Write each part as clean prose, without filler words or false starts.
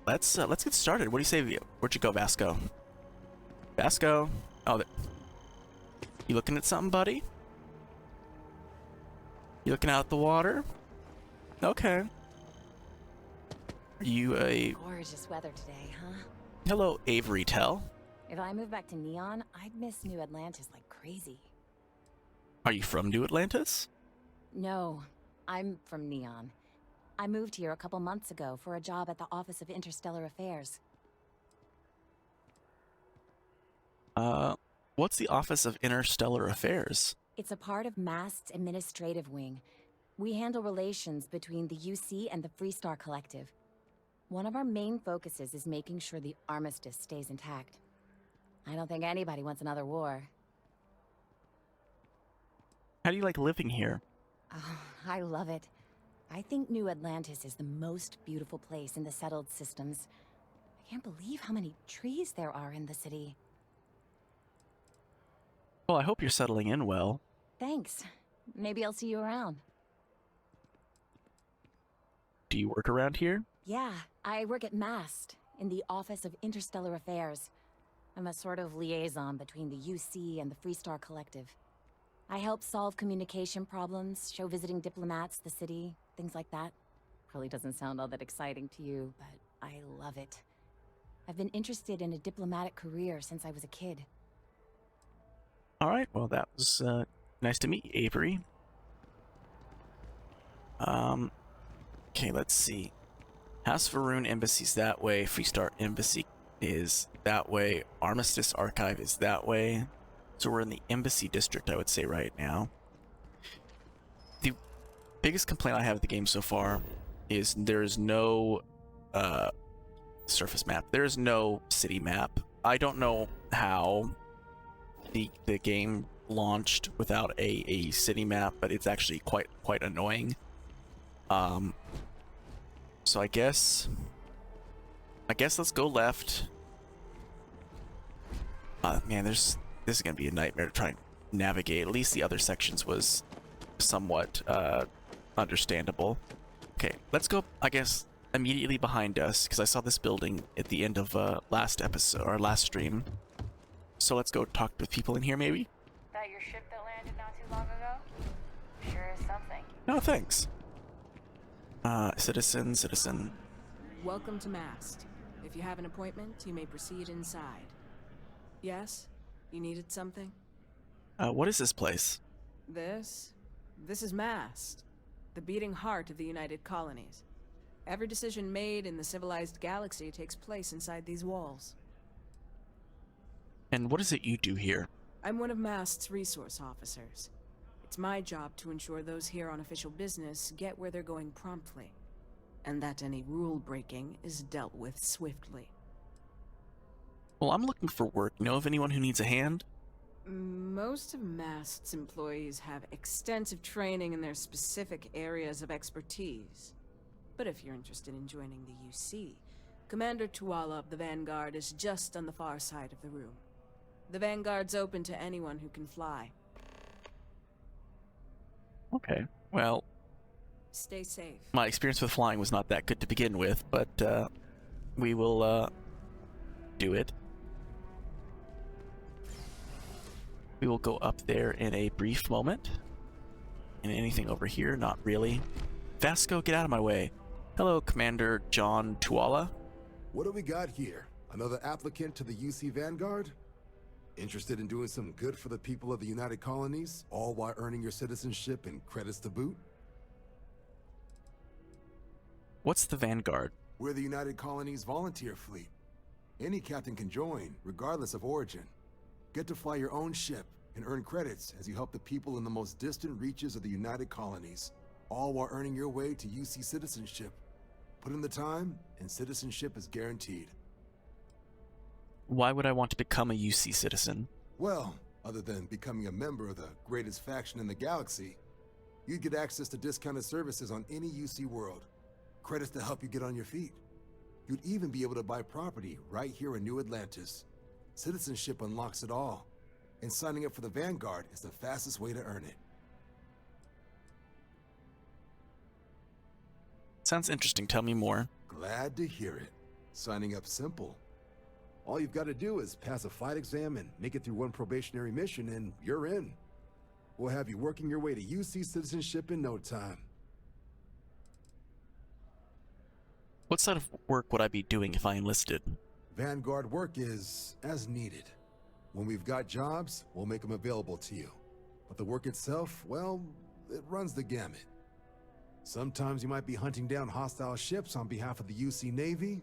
let's get started. What do you say? Where'd you go, Vasco? Vasco? Oh, you looking at something, buddy? You looking out at the water? Okay. Are you a... Gorgeous weather today, huh? Hello, Avery Tel. If I move back to Neon, I'd miss New Atlantis like crazy. Are you from New Atlantis? No, I'm from Neon. I moved here a couple months ago for a job at the Office of Interstellar Affairs. What's the Office of Interstellar Affairs? It's a part of MAST's administrative wing. We handle relations between the UC and the Freestar Collective. One of our main focuses is making sure the armistice stays intact. I don't think anybody wants another war. How do you like living here? Oh, I love it. I think New Atlantis is the most beautiful place in the settled systems. I can't believe how many trees there are in the city. Well, I hope you're settling in well. Thanks. Maybe I'll see you around. Do you work around here? Yeah, I work at MAST, in the Office of Interstellar Affairs. I'm a sort of liaison between the UC and the Freestar Collective. I help solve communication problems, show visiting diplomats the city, things like that. Probably doesn't sound all that exciting to you, but I love it. I've been interested in a diplomatic career since I was a kid. All right, well, that was nice to meet you, Avery. Okay, let's see. House Varun Embassy's that way. Freestar Embassy is that way. Armistice Archive is that way. So we're in the Embassy District, I would say, right now. The biggest complaint I have with the game so far is there is no surface map. There is no city map. I don't know how the game launched without a city map, but it's actually quite annoying. So I guess let's go left. Man, this is gonna be a nightmare to try and navigate. At least the other sections was somewhat understandable. Okay, let's go, I guess, immediately behind us, because I saw this building at the end of last episode or last stream. So let's go talk with people in here, maybe? That your ship that landed not too long ago? Sure is something. No, thanks. Citizen. Welcome to MAST. If you have an appointment, you may proceed inside. Yes? You needed something? What is this place? This is MAST, the beating heart of the United Colonies. Every decision made in the civilized galaxy takes place inside these walls. And what is it you do here? I'm one of MAST's resource officers. It's my job to ensure those here on official business get where they're going promptly, and that any rule breaking is dealt with swiftly. Well, I'm looking for work. Know of anyone who needs a hand? Most of MAST's employees have extensive training in their specific areas of expertise. But if you're interested in joining the UC, Commander Tuala of the Vanguard is just on the far side of the room. The Vanguard's open to anyone who can fly. Okay, well, Stay safe. my experience with flying was not that good to begin with, but we will do it. We will go up there in a brief moment. And anything over here? Not really. Vasco, get out of my way. Hello, Commander John Tuala. What do we got here? Another applicant to the UC Vanguard? Interested in doing some good for the people of the United Colonies, all while earning your citizenship and credits to boot? What's the Vanguard? We're the United Colonies volunteer fleet. Any captain can join, regardless of origin. Get to fly your own ship and earn credits as you help the people in the most distant reaches of the United Colonies, all while earning your way to UC citizenship. Put in the time, and citizenship is guaranteed. Why would I want to become a UC citizen? Well, other than becoming a member of the greatest faction in the galaxy, you'd get access to discounted services on any UC world, credits to help you get on your feet. You'd even be able to buy property right here in New Atlantis. Citizenship unlocks it all, and signing up for the Vanguard is the fastest way to earn it. Sounds interesting. Tell me more. Glad to hear it. Signing up simple. All you've got to do is pass a flight exam and make it through one probationary mission and you're in. We'll have you working your way to UC citizenship in no time. What sort of work would I be doing if I enlisted? Vanguard work is as needed. When we've got jobs, we'll make them available to you. But the work itself, well, it runs the gamut. Sometimes you might be hunting down hostile ships on behalf of the UC Navy,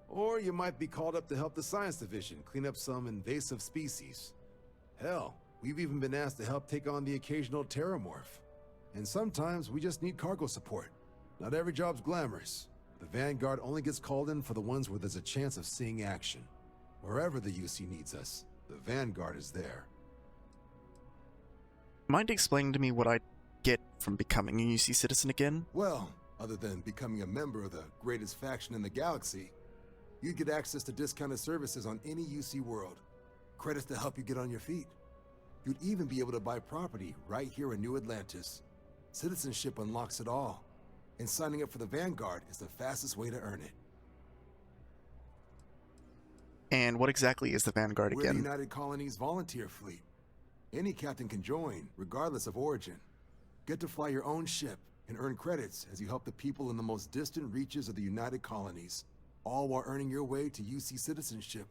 or you might be called up to help the Science Division clean up some invasive species. Hell, we've even been asked to help take on the occasional terramorph. And sometimes we just need cargo support. Not every job's glamorous. The Vanguard only gets called in for the ones where there's a chance of seeing action. Wherever the UC needs us, the Vanguard is there. Mind explaining to me what I get from becoming a UC citizen again? Well, other than becoming a member of the greatest faction in the galaxy, you get access to discounted services on any UC world. Credits to help you get on your feet. You'd even be able to buy property right here in New Atlantis. Citizenship unlocks it all, and signing up for the Vanguard is the fastest way to earn it. And what exactly is the Vanguard We're again? the United Colonies Volunteer Fleet. Any captain can join, regardless of origin. Get to fly your own ship and earn credits as you help the people in the most distant reaches of the United Colonies, all while earning your way to UC citizenship.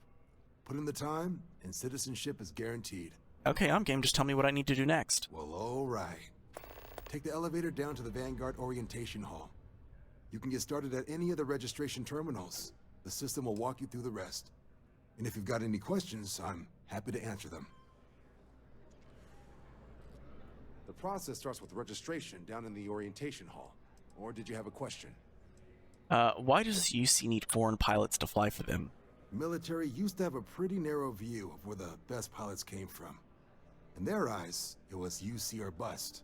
Put in the time, and citizenship is guaranteed. Okay, I'm game. Just tell me what I need to do next. Well, all right. Take the elevator down to the Vanguard Orientation Hall. You can get started at any of the registration terminals. The system will walk you through the rest. And if you've got any questions, I'm happy to answer them. The process starts with registration down in the Orientation Hall. Or did you have a question? Why does UC need foreign pilots to fly for them? Military used to have a pretty narrow view of where the best pilots came from. In their eyes, it was UC or bust.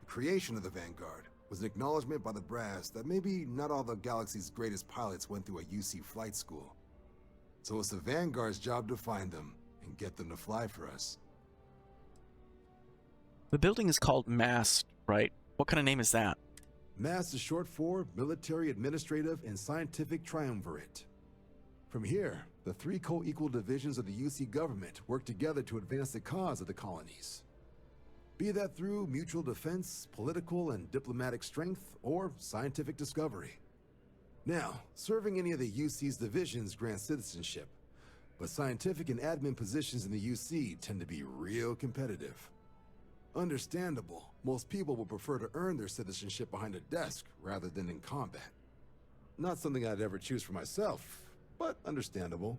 The creation of the Vanguard was an acknowledgement by the brass that maybe not all the galaxy's greatest pilots went through a UC flight school. So it's the Vanguard's job to find them and get them to fly for us. The building is called MAST, right? What kind of name is that? MAST is short for Military Administrative and Scientific Triumvirate. From here, the three co-equal divisions of the UC government work together to advance the cause of the colonies. Be that through mutual defense, political and diplomatic strength, or scientific discovery. Now, serving any of the UC's divisions grants citizenship, but scientific and admin positions in the UC tend to be real competitive. Understandable, most people would prefer to earn their citizenship behind a desk rather than in combat. Not something I'd ever choose for myself, but understandable.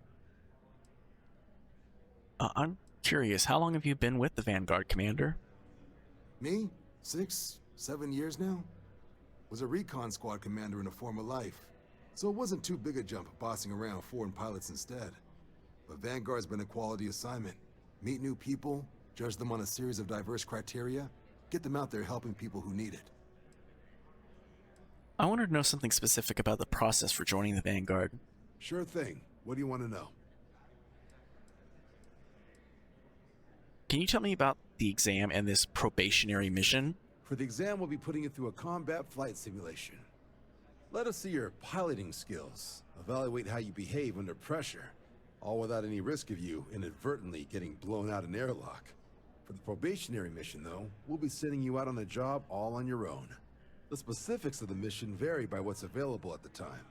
I'm curious, how long have you been with the Vanguard, Commander? Me? 6, 7 years now? Was a recon squad commander in a former life, so it wasn't too big a jump bossing around foreign pilots instead. But Vanguard's been a quality assignment. Meet new people, judge them on a series of diverse criteria, get them out there helping people who need it. I wanted to know something specific about the process for joining the Vanguard. Sure thing. What do you want to know? Can you tell me about the exam and this probationary mission? For the exam, we'll be putting you through a combat flight simulation. Let us see your piloting skills, evaluate how you behave under pressure, all without any risk of you inadvertently getting blown out an airlock. For the probationary mission, though, we'll be sending you out on the job all on your own. The specifics of the mission vary by what's available at the time.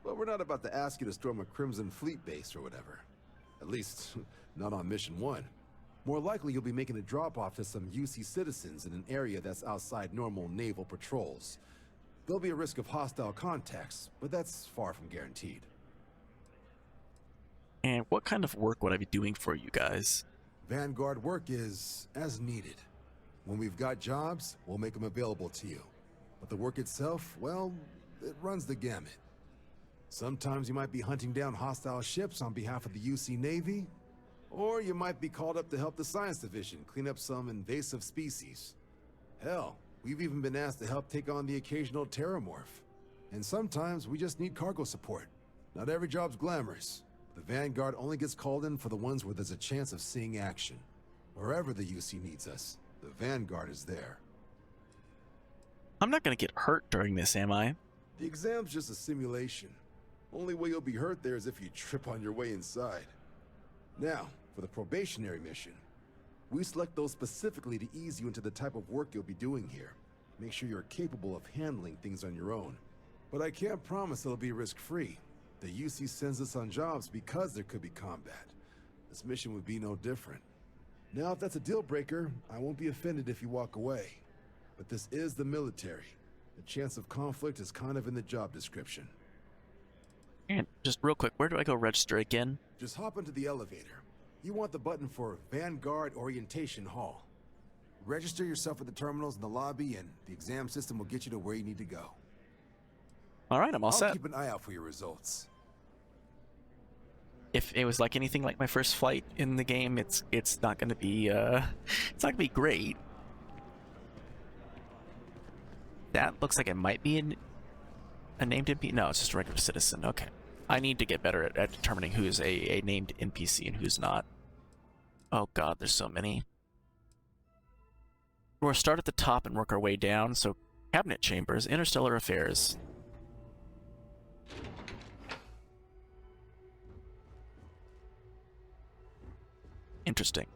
But we're not about to ask you to storm a Crimson Fleet base or whatever. At least, not on Mission 1. More likely you'll be making a drop-off to some UC citizens in an area that's outside normal naval patrols. There'll be a risk of hostile contacts, but that's far from guaranteed. And what kind of work would I be doing for you guys? Vanguard work is as needed. When we've got jobs, we'll make them available to you. But the work itself, well, it runs the gamut. Sometimes you might be hunting down hostile ships on behalf of the UC Navy, or you might be called up to help the Science Division clean up some invasive species. Hell, we've even been asked to help take on the occasional terramorph. And sometimes we just need cargo support. Not every job's glamorous. The Vanguard only gets called in for the ones where there's a chance of seeing action. Wherever the UC needs us, the Vanguard is there. I'm not gonna get hurt during this, am I? The exam's just a simulation. Only way you'll be hurt there is if you trip on your way inside. Now, for the probationary mission. We select those specifically to ease you into the type of work you'll be doing here. Make sure you're capable of handling things on your own. But I can't promise it'll be risk-free. The UC sends us on jobs because there could be combat. This mission would be no different. Now, if that's a deal breaker, I won't be offended if you walk away. But this is the military. The chance of conflict is kind of in the job description. And just real quick, where do I go register again? Just hop into the elevator. You want the button for Vanguard Orientation Hall. Register yourself at the terminals in the lobby, and the exam system will get you to where you need to go. All right, I'm all set. I'll keep an eye out for your results. If it was like anything like my first flight in the game, it's not going to be it's not going to be great. That looks like it might be a named NPC. No, it's just a regular citizen. Okay. I need to get better at determining who's a named NPC and who's not. Oh god, there's so many. We'll start at the top and work our way down. So, cabinet chambers, interstellar affairs. Interesting.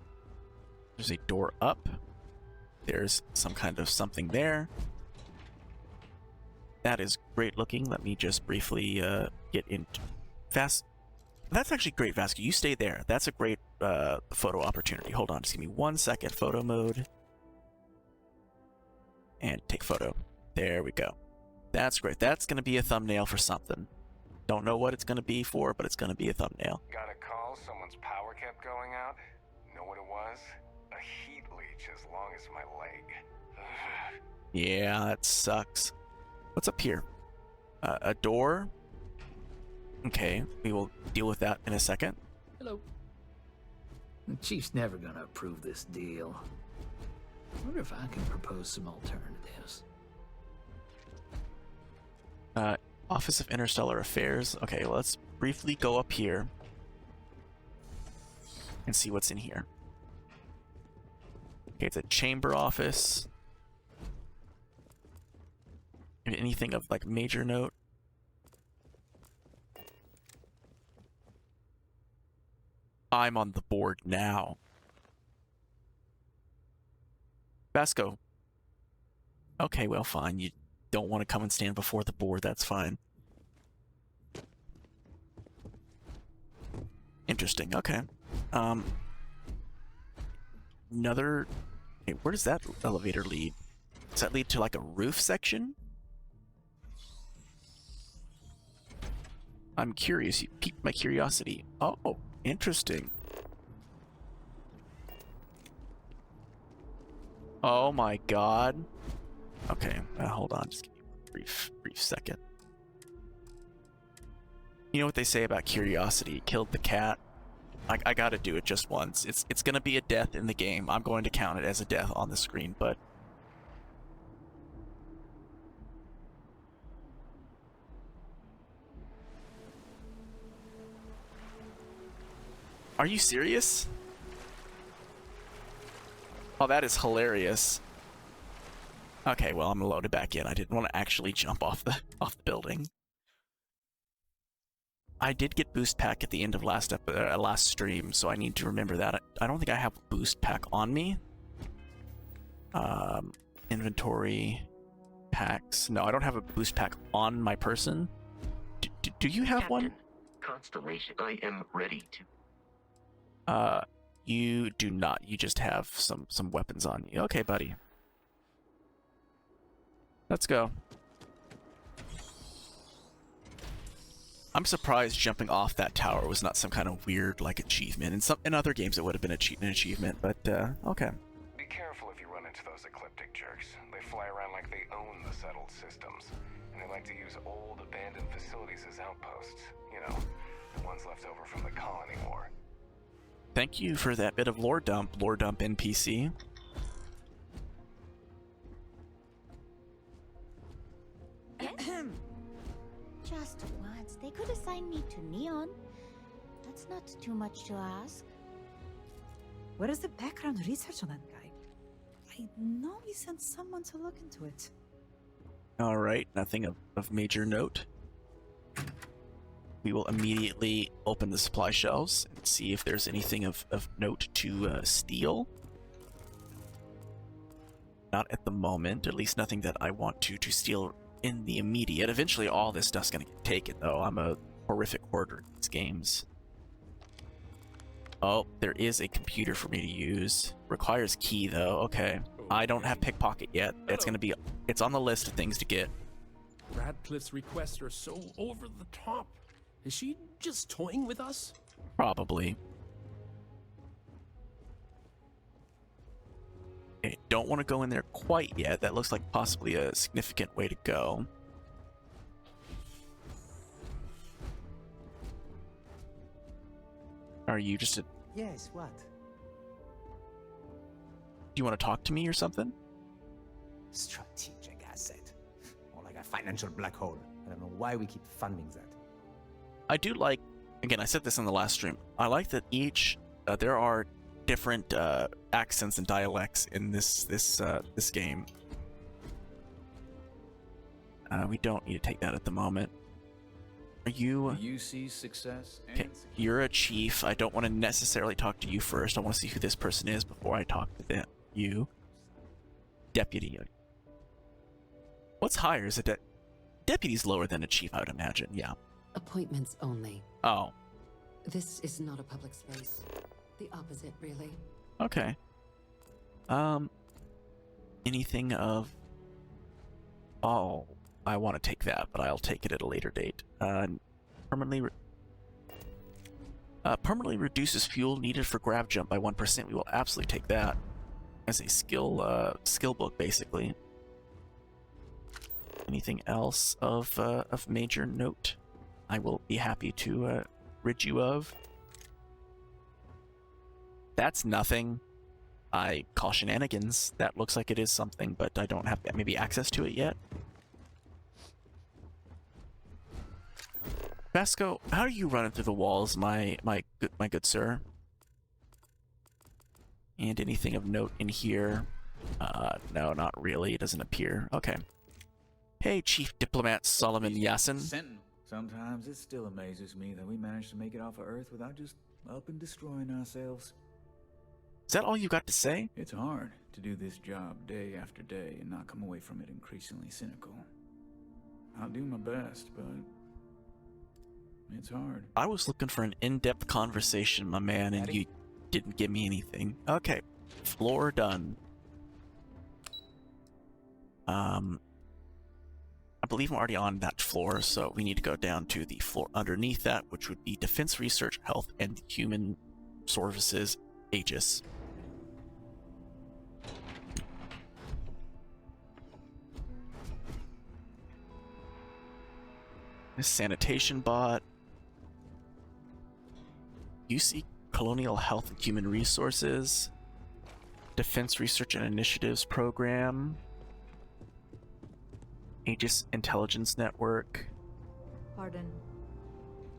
There's a door up. There's some kind of something there. That is great looking. Let me just briefly get into fast. That's actually great, Vasco. You stay there. That's a great photo opportunity. Hold on, just give me 1 second. Photo mode. And take photo. There we go. That's great. That's going to be a thumbnail for something. Don't know what it's going to be for, but it's going to be a thumbnail. Got a call, someone's power kept going out. Know what it was? A heat leech as long as my leg. Yeah, that sucks. What's up here? A door? Okay, we will deal with that in a second. Hello. The chief's never gonna approve this deal. I wonder if I can propose some alternatives. Office of Interstellar Affairs. Okay, let's briefly go up here and see what's in here. Okay, it's a chamber office. Anything of like major note? I'm on the board now. Vasco. Okay, well, fine. You don't want to come and stand before the board. That's fine. Interesting. Okay. Another. Hey, where does that elevator lead? Does that lead to like a roof section? I'm curious. You piqued my curiosity. Oh, interesting. Oh my god. Okay, hold on. Just give me a brief second. You know what they say about curiosity? Killed the cat. I gotta do it just once. It's gonna be a death in the game. I'm going to count it as a death on the screen, but... Are you serious? Oh, that is hilarious. Okay, well, I'm loaded back in. I didn't want to actually jump off the building. I did get boost pack at the end of last stream, so I need to remember that. I don't think I have boost pack on me. Inventory packs. No, I don't have a boost pack on my person. Do you have one? Constellation, I am ready to. You do not. You just have some weapons on you. Okay, buddy. Let's go. I'm surprised jumping off that tower was not some kind of weird, like, achievement. In other games, it would have been an achievement, but, okay. Be careful if you run into those ecliptic jerks. They fly around like they own the settled systems. And they like to use old, abandoned facilities as outposts. You know, the ones left over from the colony war. Thank you for that bit of lore dump NPC. Just once, they could assign me to Neon. That's not too much to ask. What is the background research on that guy? I know we sent someone to look into it. Alright, nothing of major note. we will immediately open the supply shelves and see if there's anything of note to steal. Not at the moment, at least nothing that I want to steal in the immediate. Eventually all this stuff's gonna get taken, though. I'm a horrific hoarder in these games. Oh, there is a computer for me to use. Requires key, though. Okay. I don't have pickpocket yet. It's on the list of things to get. Radcliffe's requests are so over the top. Is she just toying with us? Probably. Okay, don't want to go in there quite yet. That looks like possibly a significant way to go. Are you just a... Yes, what? Do you want to talk to me or something? Strategic asset. More like a financial black hole. I don't know why we keep funding that. I do like... Again, I said this in the last stream. I like that each... there are different accents and dialects in this game. We don't need to take that at the moment. Are you... UC's success and okay, you're a chief. I don't want to necessarily talk to you first. I want to see who this person is before I talk to them. You. Deputy. What's higher? Is it deputy's lower than a chief, I would imagine. Yeah. Appointments only. Oh. This is not a public space. The opposite, really. Okay. Anything of... Oh, I want to take that, but I'll take it at a later date. Permanently reduces fuel needed for grab jump by 1%. We will absolutely take that as a skill book, basically. Anything else of major note? I will be happy to rid you of. That's nothing. I call shenanigans. That looks like it is something, but I don't have maybe access to it yet. Vasco, how are you running through the walls, my good sir? And anything of note in here? No, not really. It doesn't appear. Okay. Hey, Chief Diplomat Solomon Yasin. Sometimes it still amazes me that we managed to make it off of Earth without just up and destroying ourselves. Is that all you got to say? It's hard to do this job day after day and not come away from it increasingly cynical. I'll do my best, but it's hard. I was looking for an in-depth conversation, my man, and you didn't give me anything. Okay, floor done. I believe I'm already on that floor, so we need to go down to the floor underneath that, which would be Defense Research, Health, and Human Services, Aegis. This sanitation bot. UC Colonial Health and Human Resources. Defense Research and Initiatives Program. Aegis Intelligence Network. Pardon.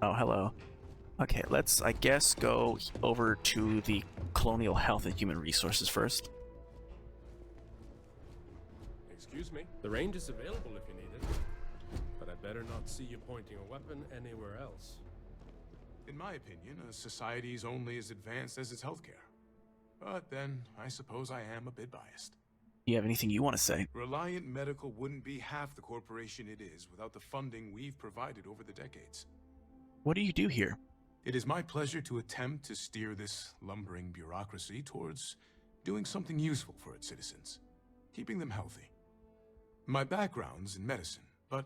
Oh, hello. Okay, let's, I guess, go over to the Colonial Health and Human Resources first. Excuse me. The range is available if you need it. But I better not see you pointing a weapon anywhere else. In my opinion, a society is only as advanced as its healthcare. But then, I suppose I am a bit biased. Do you have anything you want to say? Reliant Medical wouldn't be half the corporation it is without the funding we've provided over the decades. What do you do here? It is my pleasure to attempt to steer this lumbering bureaucracy towards doing something useful for its citizens, keeping them healthy. My background's in medicine, but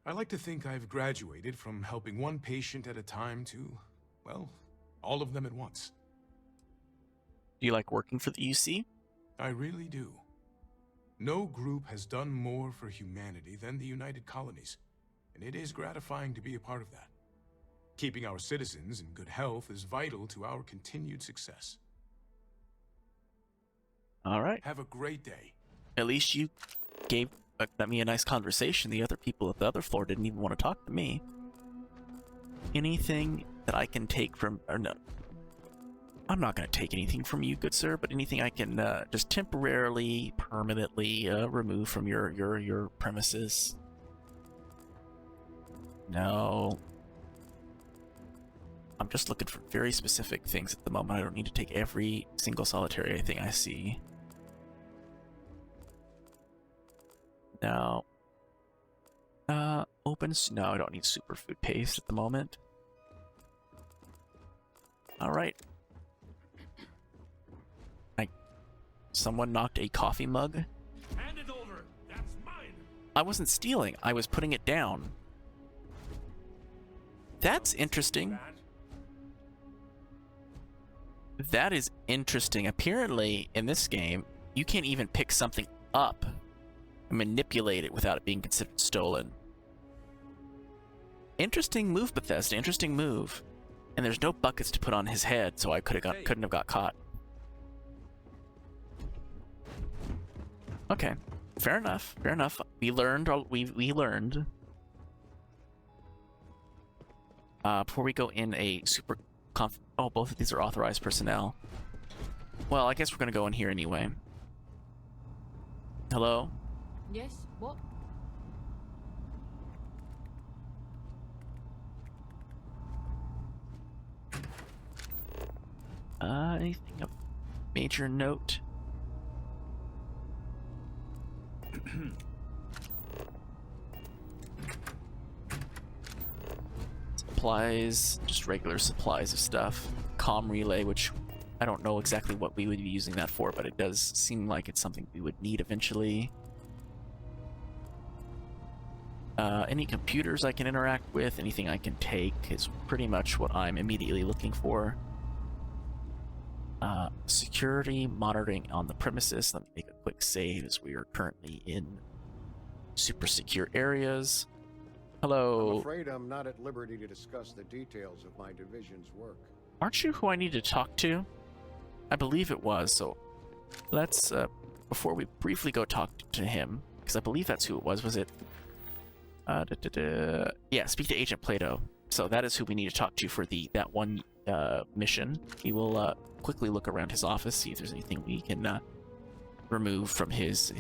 I like to think I've graduated from helping one patient at a time to, well, all of them at once. Do you like working for the UC? I really do. No group has done more for humanity than the United Colonies, and it is gratifying to be a part of that. Keeping our citizens in good health is vital to our continued success. All right. Have a great day. At least you gave me a nice conversation. The other people at the other floor didn't even want to talk to me. Anything that I can take from... or no. I'm not going to take anything from you, good sir, but anything I can just temporarily, permanently remove from your premises. No. I'm just looking for very specific things at the moment. I don't need to take every single solitary thing I see. Now, opens? No, I don't need superfood paste at the moment. Alright. Someone knocked a coffee mug. Hand it over. That's mine. I wasn't stealing. I was putting it down. That's interesting. That is interesting. Apparently, in this game, you can't even pick something up and manipulate it without it being considered stolen. Interesting move, Bethesda. Interesting move. And there's no buckets to put on his head, so I couldn't have got caught. Okay, fair enough. Fair enough. We learned. We learned. Before we go in a super oh, both of these are authorized personnel. Well, I guess we're gonna go in here anyway. Hello? Yes, what? Anything of major note? Supplies, just regular supplies of stuff. Comm relay, which I don't know exactly what we would be using that for, but it does seem like it's something we would need eventually. Any computers I can interact with, anything I can take is pretty much what I'm immediately looking for. Security monitoring on the premises. Let me make a quick save as we are currently in super secure areas. Hello. I'm afraid I'm not at liberty to discuss the details of my division's work. Aren't you who I need to talk to? I believe it was, so let's, before we briefly go talk to him, because I believe that's who it was it? Yeah, speak to Agent Plato. So that is who we need to talk to for that one mission. We will quickly look around his office, see if there's anything we can remove from his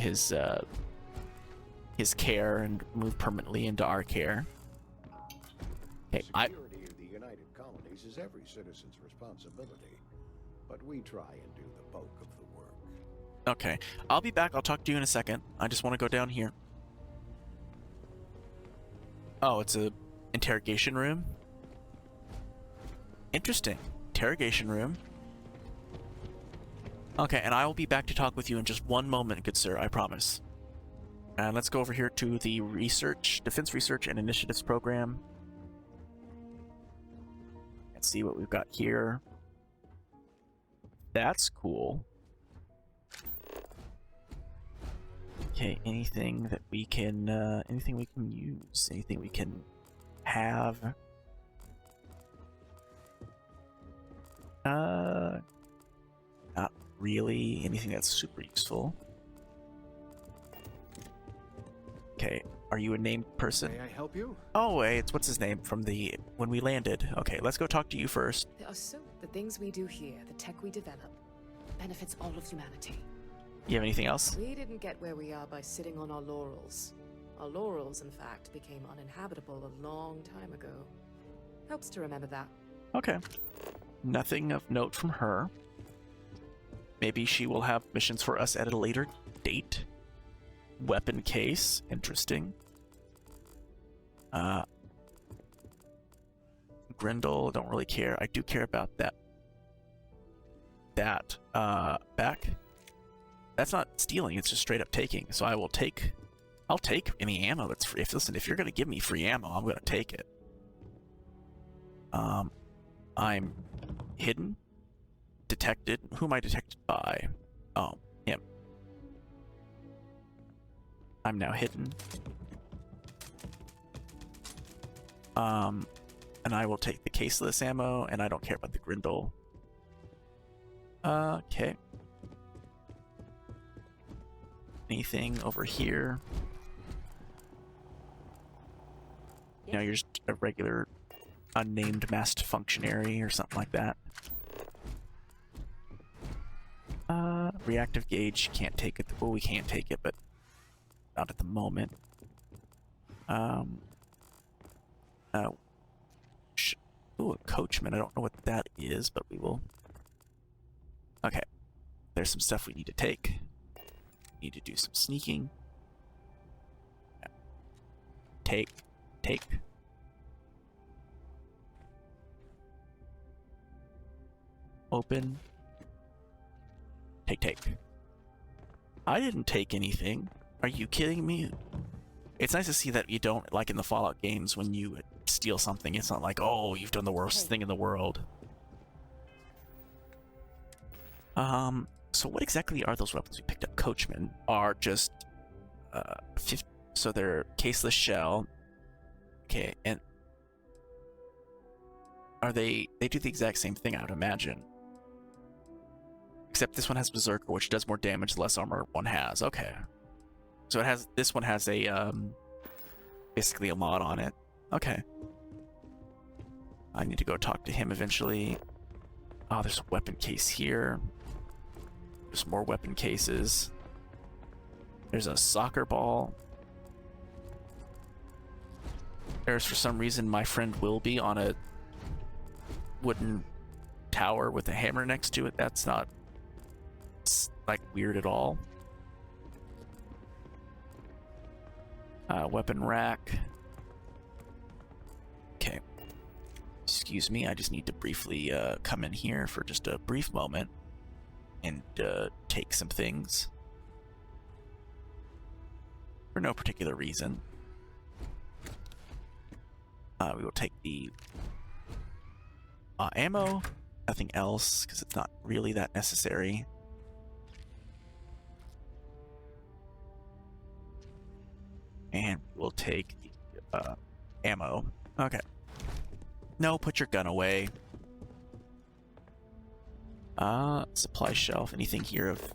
care and move permanently into our care. Okay, Security of the United Colonies is every citizen's responsibility, but we try and do the bulk of the work. Okay, I'll be back. I'll talk to you in a second. I just want to go down here. Oh, it's a interrogation room? Interesting. Interrogation room. Okay, and I will be back to talk with you in just one moment, good sir, I promise. And let's go over here to the Defense Research and Initiatives program. And see what we've got here. That's cool. Okay, anything that we can, anything we can use, anything we can have. Not really anything that's super useful. Okay, are you a named person? May I help you? Oh, it's what's his name from when we landed. Okay, let's go talk to you first. The things we do here, the tech we develop, benefits all of humanity. You have anything else? We didn't get where we are by sitting on our laurels. Our laurels, in fact, became uninhabitable a long time ago. Helps to remember that. Okay. Nothing of note from her. Maybe she will have missions for us at a later date. Weapon case. Interesting. Grendel, don't really care. I do care about that. Back. That's not stealing, it's just straight up taking. So I'll take any ammo that's free. Listen, if you're gonna give me free ammo, I'm gonna take it. I'm hidden. Detected. Who am I detected by? Oh, him. I'm now hidden. And I will take the caseless ammo, and I don't care about the Grendel. Okay. Anything over here? You know, you're just a regular unnamed MAST functionary or something like that. Reactive gauge, can't take it. Well, we can't take it, but not at the moment. Ooh, a coachman. I don't know what that is, but we will. Okay. There's some stuff we need to take. Need to do some sneaking. Take. Open. Take. I didn't take anything. Are you kidding me? It's nice to see that you don't, like in the Fallout games, when you steal something, it's not like, oh, you've done the worst thing in the world. So what exactly are those weapons we picked up? Coachmen are just, so they're caseless shell. Okay, and are they do the exact same thing, I would imagine. Except this one has Berserker, which does more damage the less armor one has. Okay. So it has, this one has a, basically a mod on it. Okay. I need to go talk to him eventually. Oh, there's a weapon case here. There's more weapon cases. There's a soccer ball. There's, for some reason, my friend Wilby on a wooden tower with a hammer next to it. That's not, like, weird at all. Weapon rack. Okay. Excuse me, I just need to briefly come in here for just a brief moment and take some things. For no particular reason. We will take the ammo, nothing else, because it's not really that necessary. And we'll take the ammo. Okay. No, put your gun away. Supply shelf. Anything here of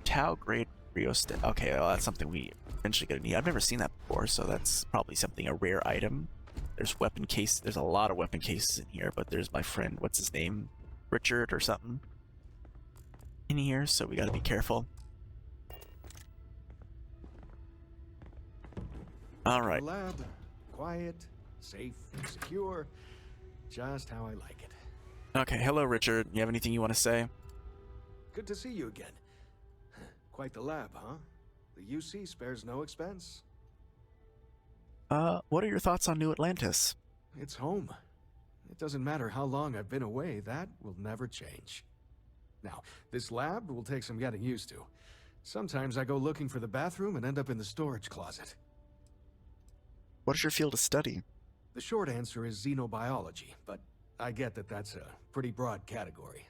Tau grade rheostat? Okay, well, that's something we eventually gonna need. I've never seen that before, so that's probably something, a rare item. There's weapon case. There's a lot of weapon cases in here, but there's my friend, what's his name? Richard or something in here, so we gotta be careful. All right. Lab, quiet, safe, secure, just how I like it. Okay, hello Richard. You have anything you want to say? Good to see you again. Quite the lab, huh? The UC spares no expense. What are your thoughts on New Atlantis? It's home. It doesn't matter how long I've been away, that will never change. Now, this lab will take some getting used to. Sometimes I go looking for the bathroom and end up in the storage closet. What is your field of study? The short answer is xenobiology, but I get that that's a pretty broad category.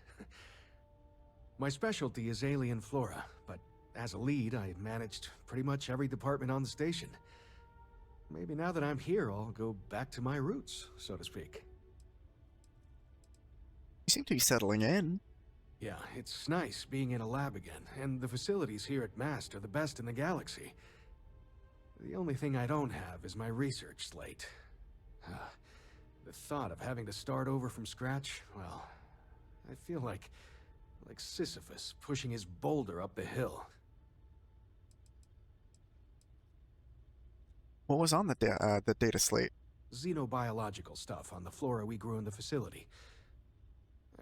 My specialty is alien flora, but as a lead, I managed pretty much every department on the station. Maybe now that I'm here, I'll go back to my roots, so to speak. You seem to be settling in. Yeah, it's nice being in a lab again, and the facilities here at MAST are the best in the galaxy. The only thing I don't have is my research slate. The thought of having to start over from scratch, well, I feel like Sisyphus pushing his boulder up the hill. What was on the data slate? Xenobiological stuff on the flora we grew in the facility.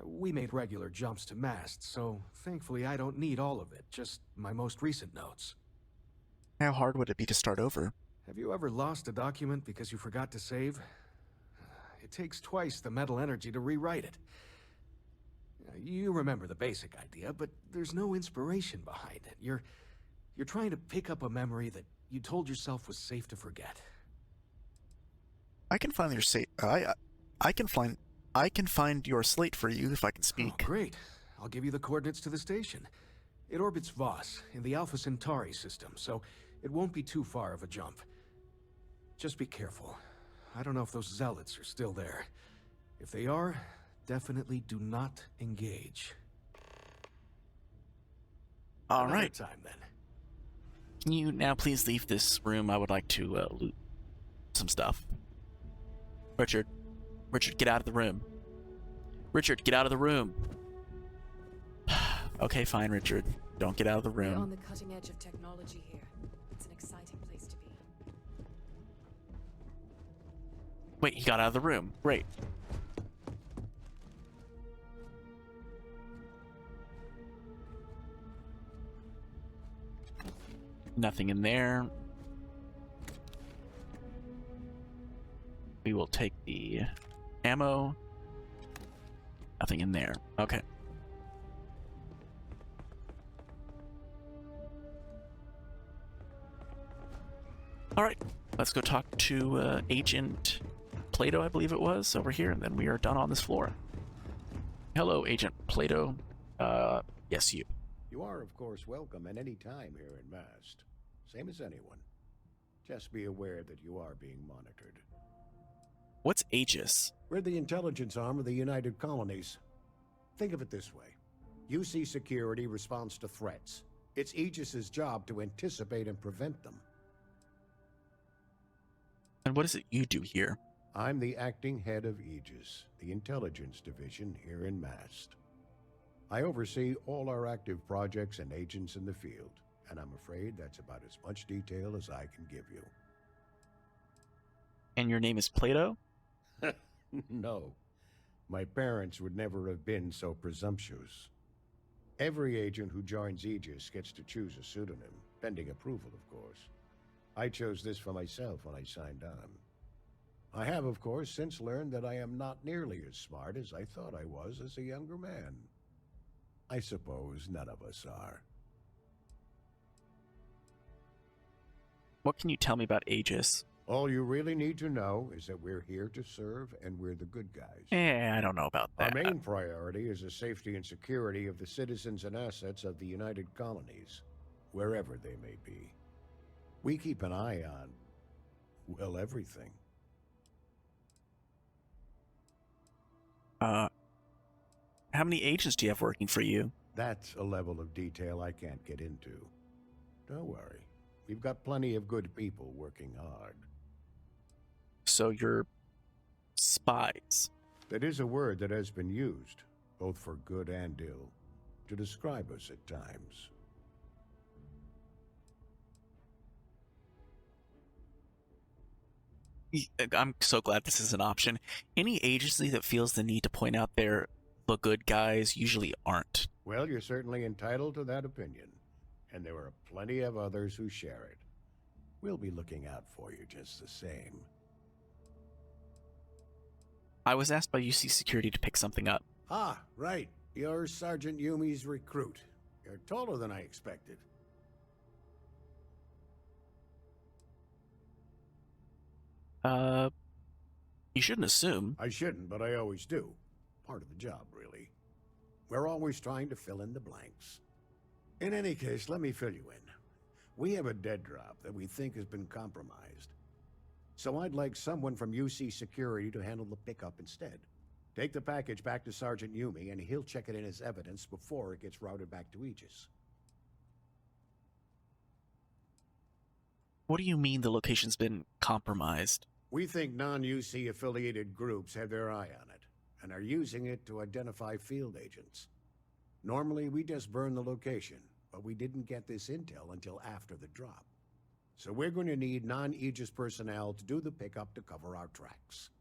We made regular jumps to MAST, so thankfully I don't need all of it, just my most recent notes. How hard would it be to start over? Have you ever lost a document because you forgot to save? It takes twice the mental energy to rewrite it. You remember the basic idea, but there's no inspiration behind it. You're trying to pick up a memory that you told yourself was safe to forget. I can find your slate. I can find your slate for you if I can speak. Oh, great. I'll give you the coordinates to the station. It orbits Voss in the Alpha Centauri system, so it won't be too far of a jump. Just be careful. I don't know if those zealots are still there. If they are, definitely do not engage. All right. Time then. Can you now please leave this room? I would like to loot some stuff. Richard, get out of the room. Richard, get out of the room. Okay, fine, Richard. Don't get out of the room. We're on the cutting edge of technology here. It's an exciting place to be. Wait, he got out of the room. Great. Nothing in there. We will take the ammo. Nothing in there. Okay. All right, let's go talk to Agent Plato, I believe it was, over here, and then we are done on this floor. Hello, Agent Plato. Yes, you. You are, of course, welcome at any time here in MAST. Same as anyone. Just be aware that you are being monitored. What's Aegis? We're the intelligence arm of the United Colonies. Think of it this way. UC security responds to threats. It's Aegis's job to anticipate and prevent them. And what is it you do here? I'm the acting head of Aegis, the intelligence division here in MAST. I oversee all our active projects and agents in the field, and I'm afraid that's about as much detail as I can give you. And your name is Plato? No. My parents would never have been so presumptuous. Every agent who joins Aegis gets to choose a pseudonym, pending approval, of course. I chose this for myself when I signed on. I have, of course, since learned that I am not nearly as smart as I thought I was as a younger man. I suppose none of us are. What can you tell me about Aegis? All you really need to know is that we're here to serve, and we're the good guys. I don't know about that. Our main priority is the safety and security of the citizens and assets of the United Colonies, wherever they may be. We keep an eye on, well, everything. How many agents do you have working for you? That's a level of detail I can't get into. Don't worry. We've got plenty of good people working hard. So you're spies? That is a word that has been used, both for good and ill, to describe us at times. I'm so glad this is an option. Any agency that feels the need to point out they're the good guys usually aren't. Well, you're certainly entitled to that opinion, and there are plenty of others who share it. We'll be looking out for you just the same. I was asked by UC Security to pick something up. Ah, right. You're Sergeant Yumi's recruit. You're taller than I expected. You shouldn't assume. I shouldn't, but I always do. Part of the job, really. We're always trying to fill in the blanks. In any case, let me fill you in. We have a dead drop that we think has been compromised. So I'd like someone from UC Security to handle the pickup instead. Take the package back to Sergeant Yumi, and he'll check it in as evidence before it gets routed back to Aegis. What do you mean the location's been compromised? We think non-UC affiliated groups have their eye on it, and are using it to identify field agents. Normally, we just burn the location, but we didn't get this intel until after the drop. So we're going to need non-Aegis personnel to do the pickup to cover our tracks.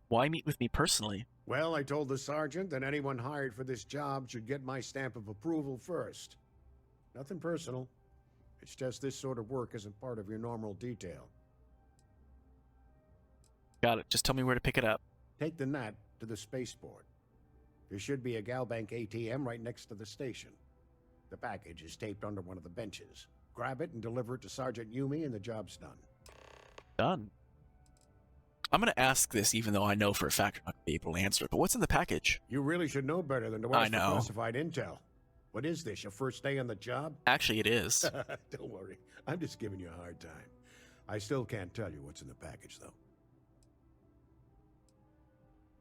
Why meet with me personally? Well, I told the sergeant that anyone hired for this job should get my stamp of approval first. Nothing personal. It's just this sort of work isn't part of your normal detail. Got it. Just tell me where to pick it up. Take the NAT to the spaceport. There should be a Galbank ATM right next to the station. The package is taped under one of the benches. Grab it and deliver it to Sergeant Yumi, and the job's done. Done. I'm going to ask this even though I know for a fact I'm not going to be able to answer it, but what's in the package? You really should know better than to ask for classified intel. What is this, your first day on the job? Actually, it is. Don't worry. I'm just giving you a hard time. I still can't tell you what's in the package, though.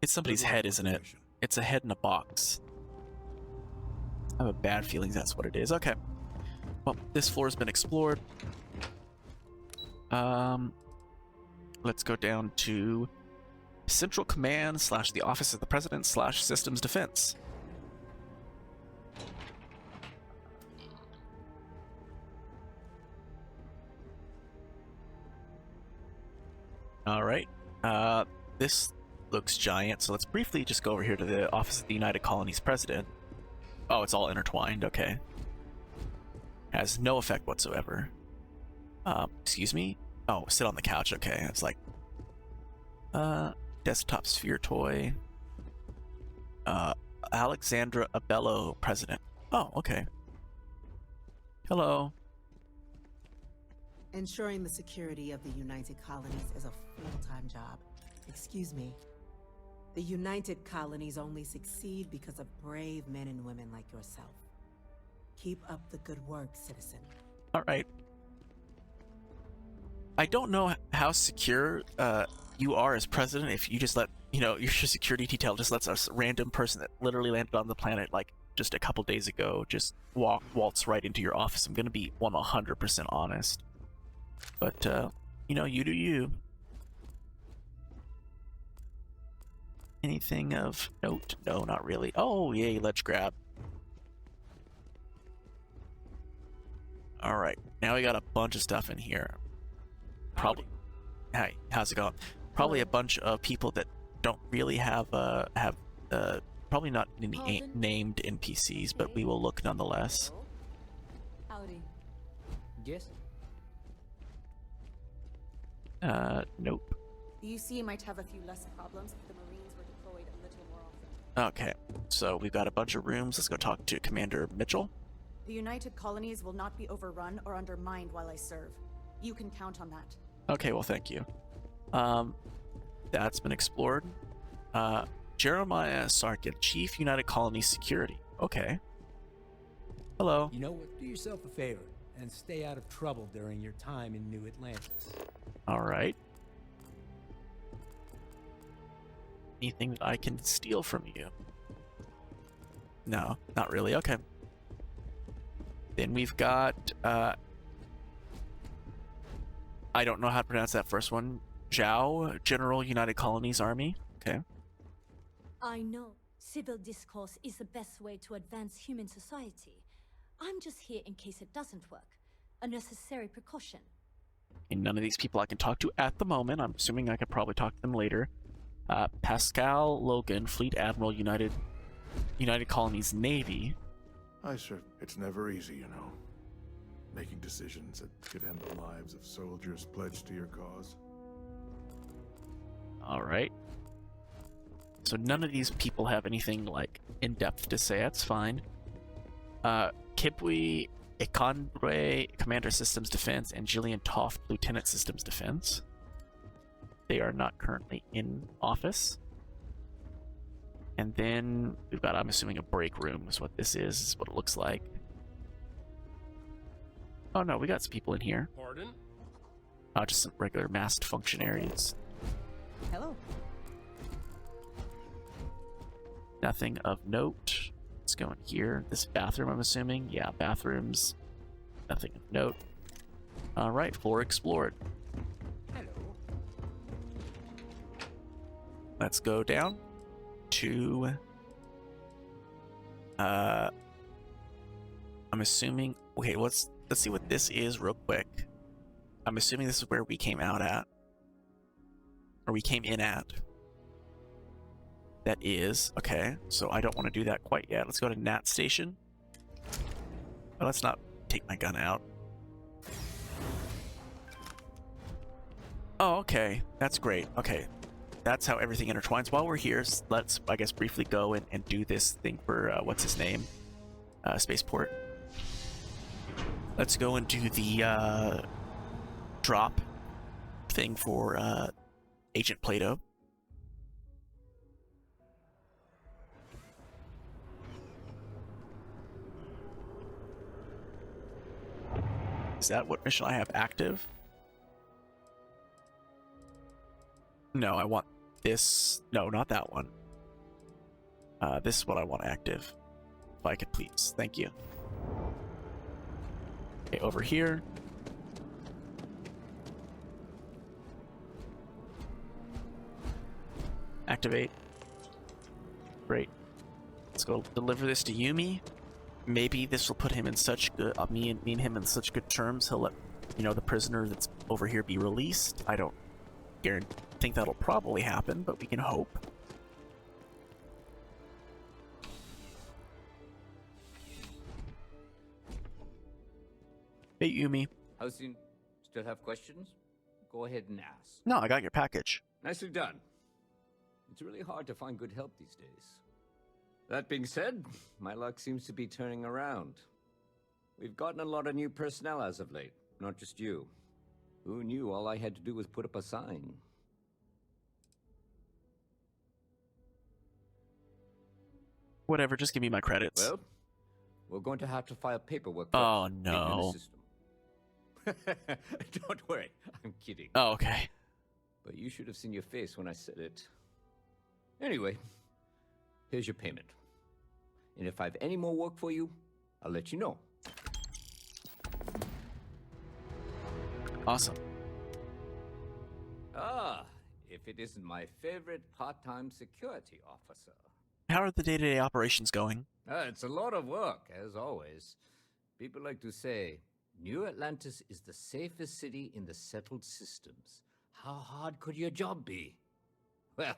It's somebody's head, isn't it? It's a head in a box. I have a bad feeling that's what it is. Okay. Well, this floor has been explored. Let's go down to Central Command / the Office of the President / Systems Defense. Alright. This looks giant, so let's briefly just go over here to the Office of the United Colonies President. Oh, it's all intertwined, okay. Has no effect whatsoever. Excuse me? Oh, sit on the couch, okay. It's like, desktop sphere toy. Alexandra Abello, President. Oh, okay. Hello. Ensuring the security of the United Colonies is a full-time job. Excuse me. The United Colonies only succeed because of brave men and women like yourself. Keep up the good work, citizen. Alright. I don't know how secure you are as president if you just let, you know, your security detail just lets a random person that literally landed on the planet like just a couple days ago just waltz right into your office. I'm gonna be 100% honest. But, you know, you do you. Anything of note? No, not really. Oh, yay, ledge grab. Alright, now we got a bunch of stuff in here. Probably. Hey, how's it going? Probably a bunch of people that don't really have probably not any named NPCs, but we will look nonetheless. Howdy. Yes? Nope. The UC might have a few less problems if the Marines were deployed a little more often. Okay, so we've got a bunch of rooms. Let's go talk to Commander Mitchell. The United Colonies will not be overrun or undermined while I serve. You can count on that. Okay, well, thank you. That's been explored. Jeremiah Sarkin, Chief United Colonies Security. Okay. Hello. You know what? Do yourself a favor and stay out of trouble during your time in New Atlantis. All right. Anything that I can steal from you? No, not really. Okay. Then we've got, I don't know how to pronounce that first one. Zhao, General United Colonies Army. Okay. I know civil discourse is the best way to advance human society. I'm just here in case it doesn't work. A necessary precaution. And none of these people I can talk to at the moment. I'm assuming I could probably talk to them later. Pascal Logan, Fleet Admiral, United Colonies Navy. Hi, sir. It's never easy, you know. Making decisions that could end the lives of soldiers pledged to your cause. Alright. So none of these people have anything, like, in-depth to say. That's fine. Kipwe Ikondre, Commander Systems Defense, and Jillian Toft, Lieutenant Systems Defense. They are not currently in office. And then we've got, I'm assuming, a break room is what this is what it looks like. Oh no, we got some people in here. Pardon? Just some regular masked functionaries. Hello. Nothing of note. Let's go in here. This bathroom, I'm assuming. Yeah, bathrooms. Nothing of note. Alright, floor explored. Hello. Let's go down to... I'm assuming... Okay, let's see what this is real quick. I'm assuming this is where we came out at. Or we came in at. That is. Okay, so I don't want to do that quite yet. Let's go to Nat Station. But let's not take my gun out. Oh, okay. That's great. Okay. That's how everything intertwines. While we're here, let's, I guess, briefly go and do this thing for, what's his name? Spaceport. Let's go and do the, drop thing for, Agent Plato. Is that what mission I have active? No, I want this. No, not that one. This is what I want active. If I could please. Thank you. Okay, over here. Activate. Great. Let's go deliver this to Yumi. Maybe this will put him in such good, me and him in such good terms, he'll let, you know, the prisoner that's over here be released. I don't think that'll probably happen, but we can hope. Hey, Yumi. How soon? Still have questions? Go ahead and ask. No, I got your package. Nicely done. It's really hard to find good help these days. That being said, my luck seems to be turning around. We've gotten a lot of new personnel as of late, not just you. Who knew all I had to do was put up a sign? Whatever, just give me my credits. Well, we're going to have to file paperwork first. Oh, Get you in the no. system. Don't worry, I'm kidding. Oh, okay. But you should have seen your face when I said it. Anyway, here's your payment. And if I have any more work for you, I'll let you know. Awesome. Ah, if it isn't my favorite part-time security officer. How are the day-to-day operations going? It's a lot of work, as always. People like to say, New Atlantis is the safest city in the settled systems. How hard could your job be? Well,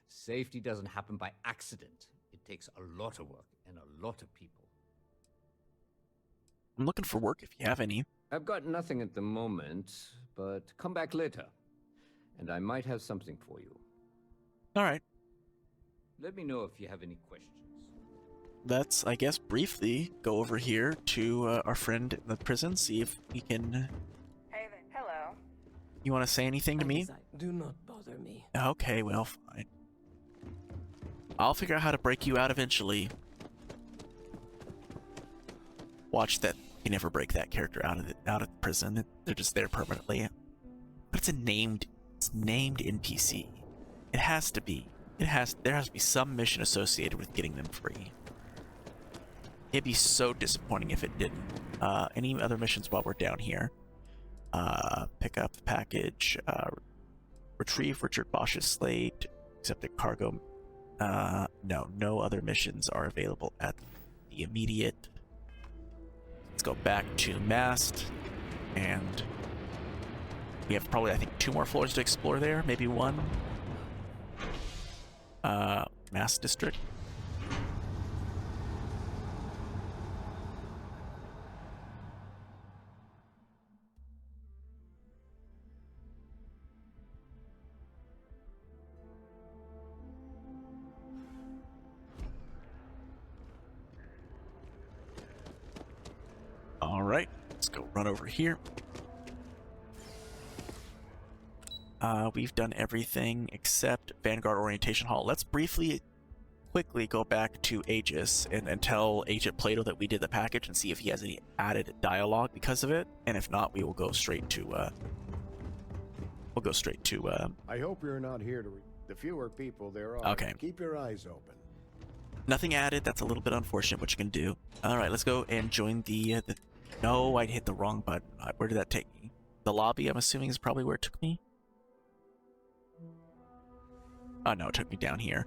safety doesn't happen by accident. It takes a lot of work and a lot of people. I'm looking for work if you have any. I've got nothing at the moment, but come back later, and I might have something for you. All right. Let me know if you have any questions. Let's, I guess, briefly go over here to our friend in the prison, see if we can... Hey there. Hello. You want to say anything to me? Do not bother me. Okay, well, fine. I'll figure out how to break you out eventually. Watch that. You never break that character out of prison. They're just there permanently. But it's named NPC. It has to be. There has to be some mission associated with getting them free. It'd be so disappointing if it didn't. Any other missions while we're down here? Pick up the package. Retrieve Richard Bosch's slate. Accept the cargo. No other missions are available at the immediate. Let's go back to MAST. And we have probably, I think, 2 more floors to explore there. Maybe 1. MAST district. All right, let's go run over here. We've done everything except Vanguard Orientation Hall. Let's quickly go back to Aegis and tell Agent Plato that we did the package and see if he has any added dialogue because of it. And if not, we will go straight to, I hope you're not here to the fewer people there are. Okay. Keep your eyes open. Nothing added. That's a little bit unfortunate, what you can do. All right, let's go and join the no, I hit the wrong button. Where did that take me? The lobby, I'm assuming, is probably where it took me. Oh, no, it took me down here.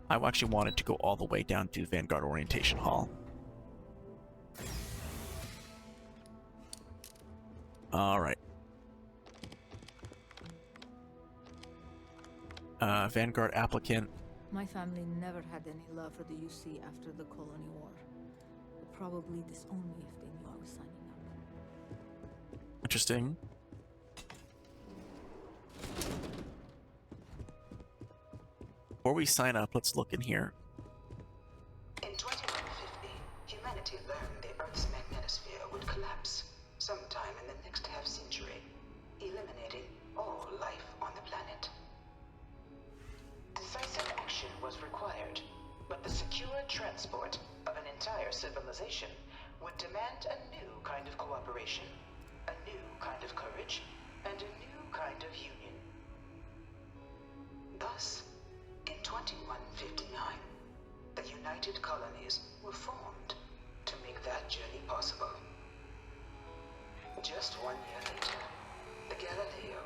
I actually wanted to go all the way down to Vanguard Orientation Hall. All right. Vanguard applicant. My family never had any love for the UC after the Colony War. But probably disowned me if they knew I was signing up. Interesting. Before we sign up, let's look in here. In 2150, humanity learned the Earth's magnetosphere would collapse sometime in the next half-century, eliminating all life on the planet. Decisive action was required, but the secure transport of an entire civilization would demand a new kind of cooperation, a new kind of courage, and a new kind of union. Thus, in 2159, the United Colonies were formed to make that journey possible. Just 1 year later, the Galileo,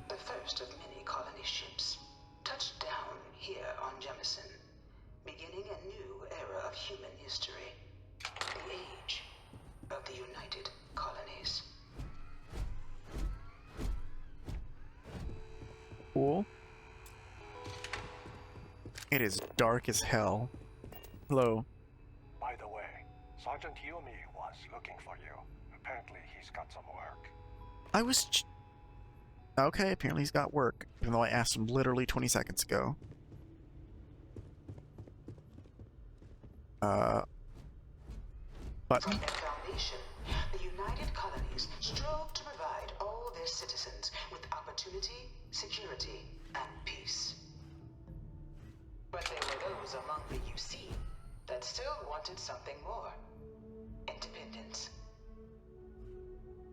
the first of many colony ships, touched down here on Jemison, beginning a new era of human history, the age of the United Colonies. cool. It is dark as hell. Hello. By the way, Sergeant Yumi was looking for you. Apparently he's got some work. I was... Okay, apparently he's got work, even though I asked him literally 20 seconds ago. Button? From their foundation, the United Colonies strove to provide all their citizens with opportunity, security, and peace. But there were those among the UC that still wanted something more. Independence.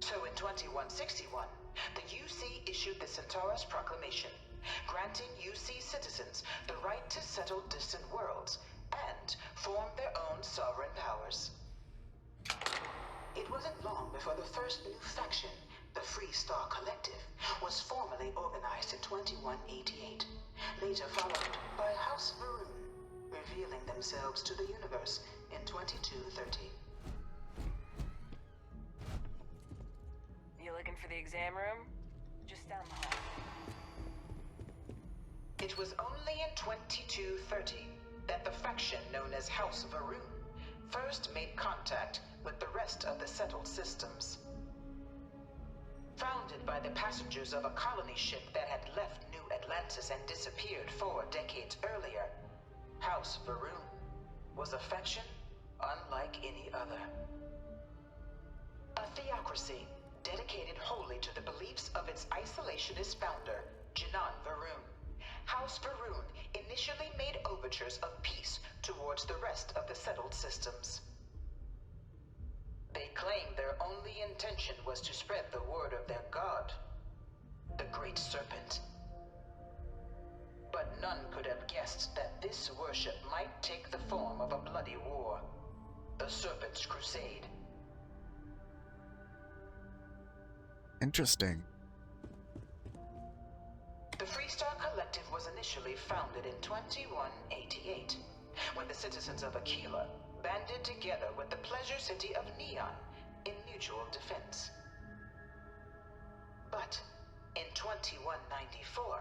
So in 2161, the UC issued the Centaurus Proclamation, granting UC citizens the right to settle distant worlds and form their own sovereign powers. It wasn't long before the first new faction, the Free Star Collective, was formally organized in 2188, later followed by House Varun, revealing themselves to the universe in 2230. You looking for the exam room? Just down the hall. It was only in 2230 that the faction known as House Varun first made contact with the rest of the settled systems. Founded by the passengers of a colony ship that had left New Atlantis and disappeared 4 decades earlier, House Varun was a faction unlike any other. A theocracy dedicated wholly to the beliefs of its isolationist founder, Janan Varun. House Varun initially made overtures of peace towards the rest of the settled systems. They claimed their only intention was to spread the word of their god, the Great Serpent. But none could have guessed that this worship might take the form of a bloody war, the Serpent's Crusade. Interesting. The Freestar Collective was initially founded in 2188, when the citizens of Aquila banded together with the pleasure city of Neon in mutual defense. But in 2194,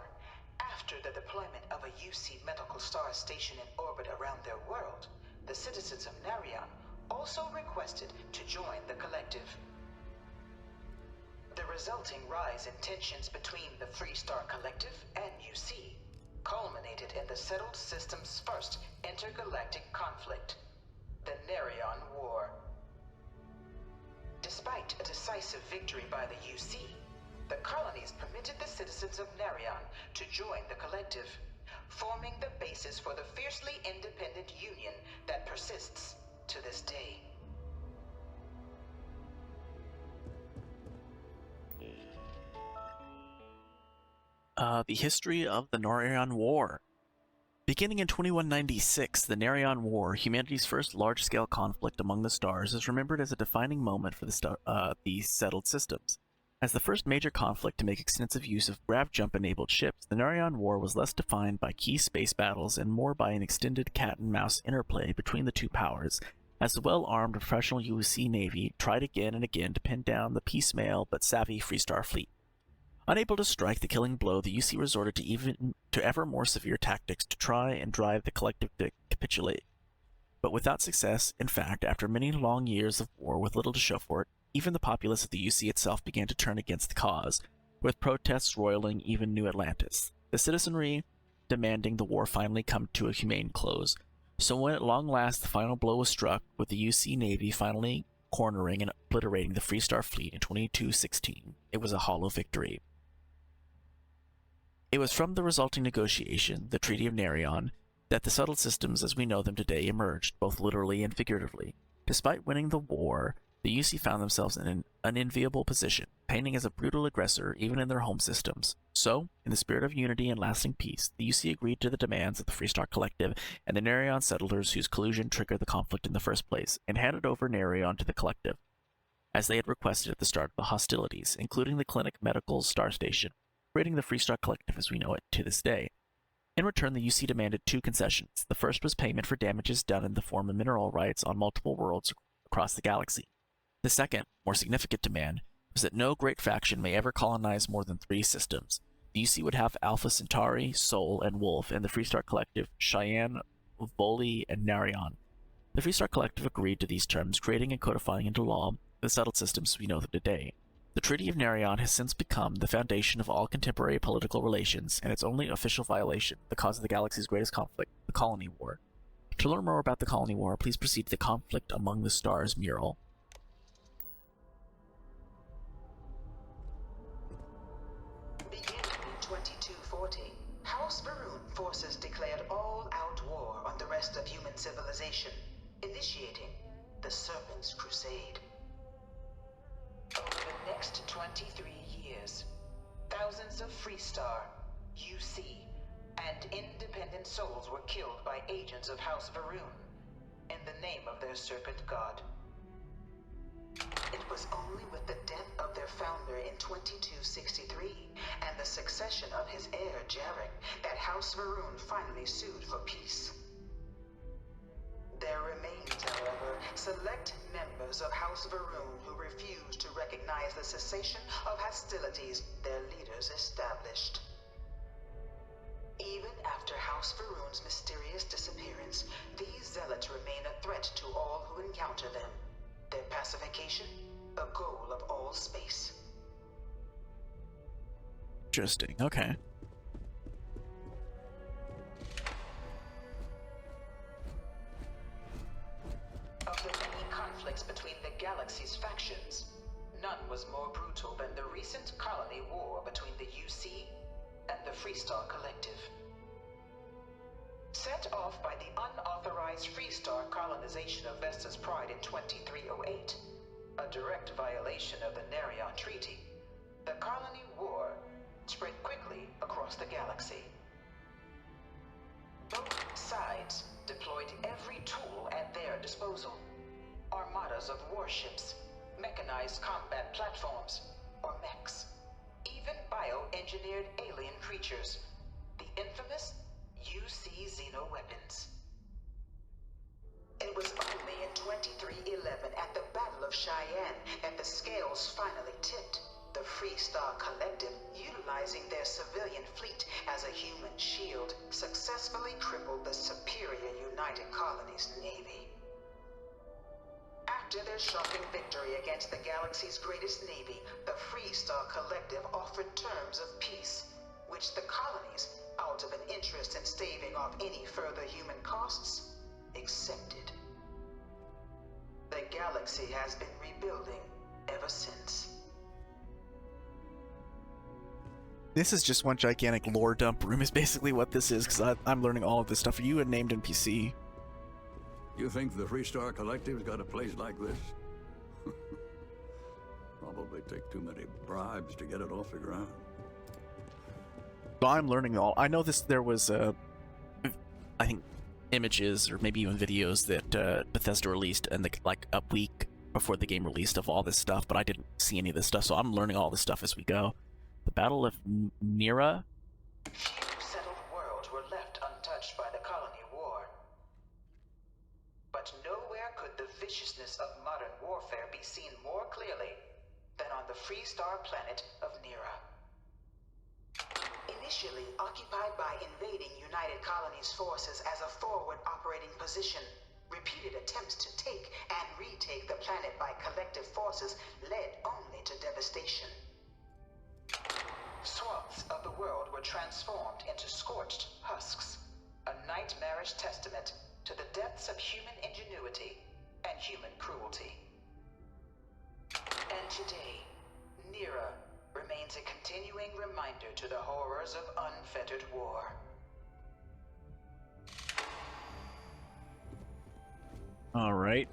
after the deployment of a UC medical star station in orbit around their world, the citizens of Narion also requested to join the collective. The resulting rise in tensions between the Freestar Collective and UC culminated in the settled system's first intergalactic conflict, the Narion War. Despite a decisive victory by the UC, the colonies permitted the citizens of Narion to join the collective, forming the basis for the fiercely independent union that persists to this day. The history of the Narion War. Beginning in 2196, the Narion War, humanity's first large-scale conflict among the stars, is remembered as a defining moment for the settled systems. As the first major conflict to make extensive use of grav-jump-enabled ships, the Narion War was less defined by key space battles and more by an extended cat-and-mouse interplay between the two powers, as the well-armed professional UC Navy tried again and again to pin down the piecemeal but savvy Freestar fleet. Unable to strike the killing blow, the UC resorted to ever more severe tactics to try and drive the collective to capitulate. But without success, in fact, after many long years of war with little to show for it, even the populace of the UC itself began to turn against the cause, with protests roiling even New Atlantis, the citizenry demanding the war finally come to a humane close. So when at long last the final blow was struck, with the UC Navy finally cornering and obliterating the Freestar fleet in 2216, it was a hollow victory. It was from the resulting negotiation, the Treaty of Narion, that the settled systems as we know them today emerged, both literally and figuratively. Despite winning the war, the UC found themselves in an unenviable position, painting as a brutal aggressor even in their home systems. So, in the spirit of unity and lasting peace, the UC agreed to the demands of the Freestar Collective and the Narion settlers whose collusion triggered the conflict in the first place, and handed over Narion to the Collective, as they had requested at the start of the hostilities, including the Clinic Medical Star Station, creating the Freestar Collective as we know it to this day. In return, the UC demanded 2 concessions. The first was payment for damages done in the form of mineral rights on multiple worlds across the galaxy. The second, more significant demand, was that no great faction may ever colonize more than 3 systems. The UC would have Alpha Centauri, Sol, and Wolf, and the Freestar Collective, Cheyenne, Voli, and Narion. The Freestar Collective agreed to these terms, creating and codifying into law the settled systems we know them today. The Treaty of Narion has since become the foundation of all contemporary political relations, and its only official violation, the cause of the galaxy's greatest conflict, the Colony War. To learn more about the Colony War, please proceed to the Conflict Among the Stars mural. Beginning in 2240, House Varun forces declared all-out war on the rest of human civilization, initiating the Serpent's Crusade. Over the next 23 years, thousands of Freestar, UC, and independent souls were killed by agents of House Varun in the name of their serpent god. It was only with the death of their founder in 2263 and the succession of his heir Jarek that House Varun finally sued for peace. There remains, however, select members of House Varun who refuse to recognize the cessation of hostilities their leaders established. Even after House Varun's mysterious disappearance, these zealots remain a threat to all who encounter them. Their pacification, a goal of all space. Interesting, okay. Of the many conflicts between the galaxy's factions, none was more brutal than the recent colony war between the UC and the Freestar Collective. Set off by the unauthorized Freestar colonization of Vesta's Pride in 2308, a direct violation of the Narion Treaty, the colony war spread quickly across the galaxy. Both sides deployed every tool at their disposal. Armadas of warships, mechanized combat platforms, or mechs, even bioengineered alien creatures, the infamous UC Xeno-weapons. It was only in 2311 at the Battle of Cheyenne that the scales finally tipped. The Freestar Collective, utilizing their civilian fleet as a human shield, successfully crippled the superior United Colonies Navy. After their shocking victory against the galaxy's greatest navy, the Freestar Collective offered terms of peace, which the colonies, out of an interest in staving off any further human costs, accepted. The galaxy has been rebuilding ever since. This is just one gigantic lore dump room is basically what this is, because I'm learning all of this stuff. Are you a named NPC? You think the Freestar Collective's got a place like this? Probably take too many bribes to get it off the ground. So I'm learning all. I know this. There was, I think, images or maybe even videos that Bethesda released, and like a week before the game released of all this stuff. But I didn't see any of this stuff, so I'm learning all this stuff as we go. The Battle of Nira. Few settled worlds were left untouched by the colony war. But nowhere could the viciousness of modern warfare be seen more clearly than on the Freestar planet of Nira. Initially occupied by invading United Colonies forces as a forward operating position, repeated attempts to take and retake the planet by collective forces led only to devastation. Swaths of the world were transformed into scorched husks, a nightmarish testament to the depths of human ingenuity and human cruelty. And today, Nira remains a continuing reminder to the horrors of unfettered war. Alright.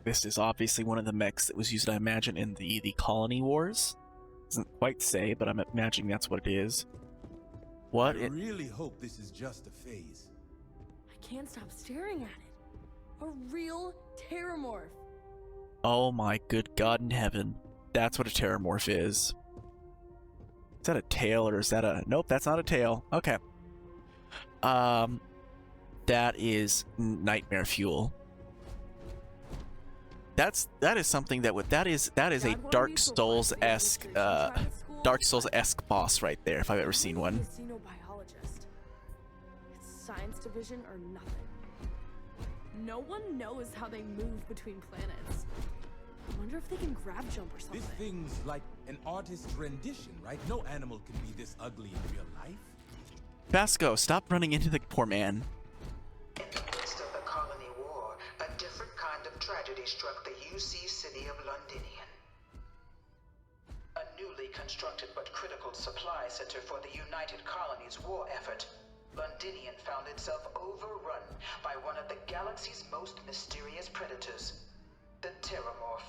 This is obviously one of the mechs that was used, I imagine, in the Colony Wars. Doesn't quite say, but I'm imagining that's what it is. What? I really hope this is just a phase. I can't stop staring at it. A real terramorph. Oh my good God in heaven. That's what a terramorph is. Is that a tail or is that a... Nope, that's not a tail. Okay. That is nightmare fuel. That is something that would... That is a Dark Souls-esque, Dark Souls-esque boss right there, if I've ever seen one. A xenobiologist. It's science division or nothing. No one knows how they move between planets. I wonder if they can grab jump or something. This thing's like an artist's rendition, right? No animal can be this ugly in real life. Vasco, stop running into the poor man. In the midst of the colony war, a different kind of tragedy struck the UC city of Londinian. A newly constructed but critical supply center for the United Colonies' war effort, Londinian found itself overrun by one of the galaxy's most mysterious predators, the Terramorph.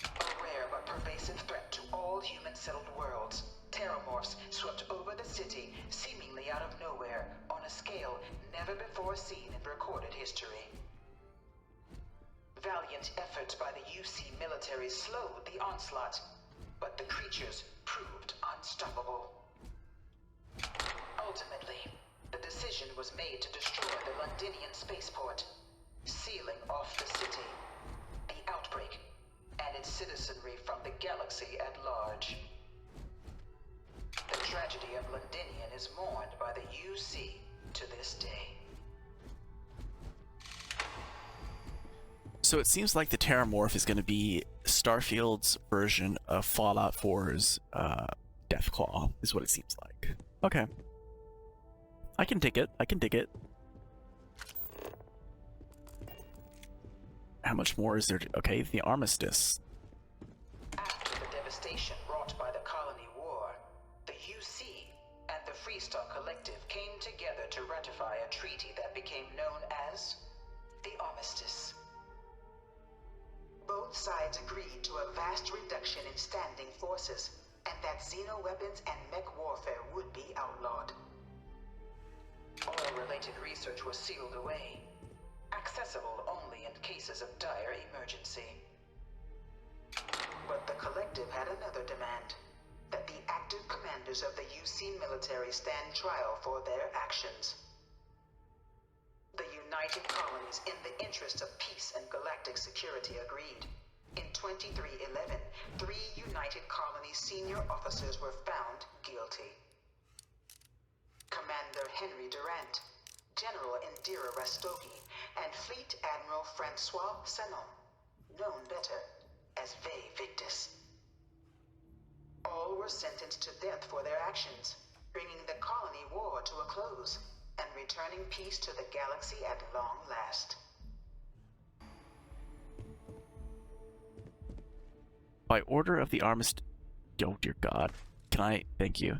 A rare but pervasive threat to all human-settled worlds, Terramorphs swept over the city, seemingly out of nowhere, on a scale never before seen in recorded history. Valiant efforts by the UC military slowed the onslaught, but the creatures proved unstoppable. Ultimately, the decision was made to destroy the Londinian spaceport, sealing off the city, the outbreak, and its citizenry from the galaxy at large. The tragedy of Londinian is mourned by the UC to this day. So it seems like the Terramorph is going to be Starfield's version of Fallout 4's Deathclaw, is what it seems like. Okay. I can dig it. I can dig it. How much more is there to... Okay, the Armistice. After the devastation wrought by the colony war, the UC and the Freestar Collective came together to ratify a treaty that became known as the Armistice. Both sides agreed to a vast reduction in standing forces, and that xeno-weapons and mech warfare would be outlawed. All related research was sealed away, accessible only in cases of dire emergency. But the Collective had another demand, that the active commanders of the UC military stand trial for their actions. The United Colonies, in the interest of peace and galactic security, agreed. In 2311, 3 United Colonies senior officers were found guilty. Commander Henry Durant, General Indira Rastogi, and Fleet Admiral Francois Sanon, known better as Ve Victus. All were sentenced to death for their actions, bringing the colony war to a close, and returning peace to the galaxy at long last. By order of the Armistice... Oh dear God. Can I... Thank you.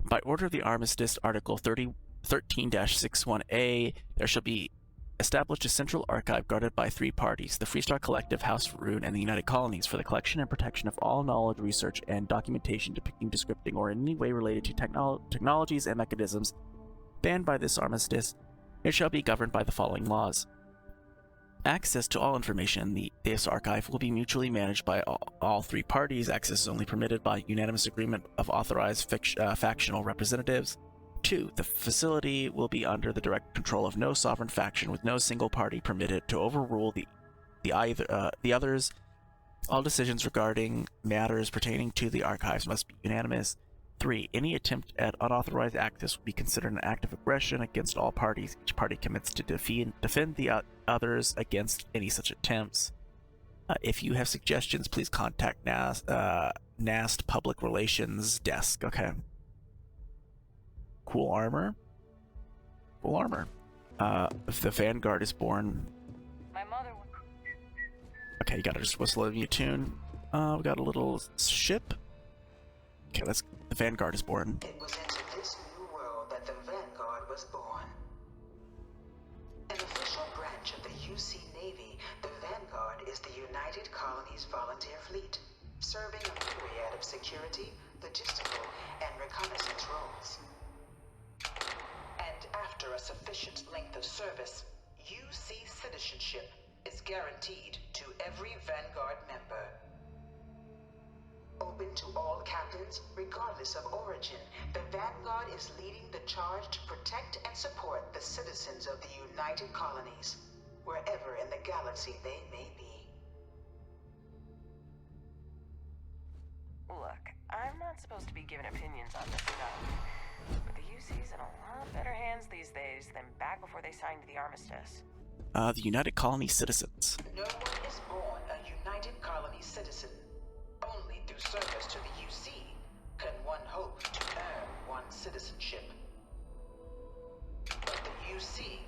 By order of the Armistice, Article 13-61A, there shall be established a central archive guarded by 3 parties, the Freestar Collective, House Rune, and the United Colonies, for the collection and protection of all knowledge, research, and documentation depicting, descripting, or in any way related to technologies and mechanisms banned by this Armistice. It shall be governed by the following laws. Access to all information in this archive will be mutually managed by all 3 parties. Access is only permitted by unanimous agreement of authorized factional representatives. 2. The facility will be under the direct control of no sovereign faction, with no single party permitted to overrule the others. All decisions regarding matters pertaining to the archives must be unanimous. 3. Any attempt at unauthorized access will be considered an act of aggression against all parties. Each party commits to defend the others against any such attempts. If you have suggestions, please contact NAST Public Relations Desk. Okay. Cool armor. Cool armor. If the Vanguard is born... My mother... Okay, you gotta just whistle a new tune. We got a little ship. Okay, let's... The Vanguard is born. It was into this new world that the Vanguard was born. An official branch of the UC Navy, the Vanguard is the United Colonies Volunteer Fleet, serving a myriad of security, logistical, and reconnaissance roles. And after a sufficient length of service, UC citizenship is guaranteed to every Vanguard member. Open to all captains, regardless of origin, the Vanguard is leading the charge to protect and support the citizens of the United Colonies, wherever in the galaxy they may be. Look, I'm not supposed to be giving opinions on this stuff, but the UC's in a lot better hands these days than back before they signed the armistice. The United Colony citizens. No one is born a United Colony citizen. Only through service to the UC can one hope to earn one's citizenship. But the UC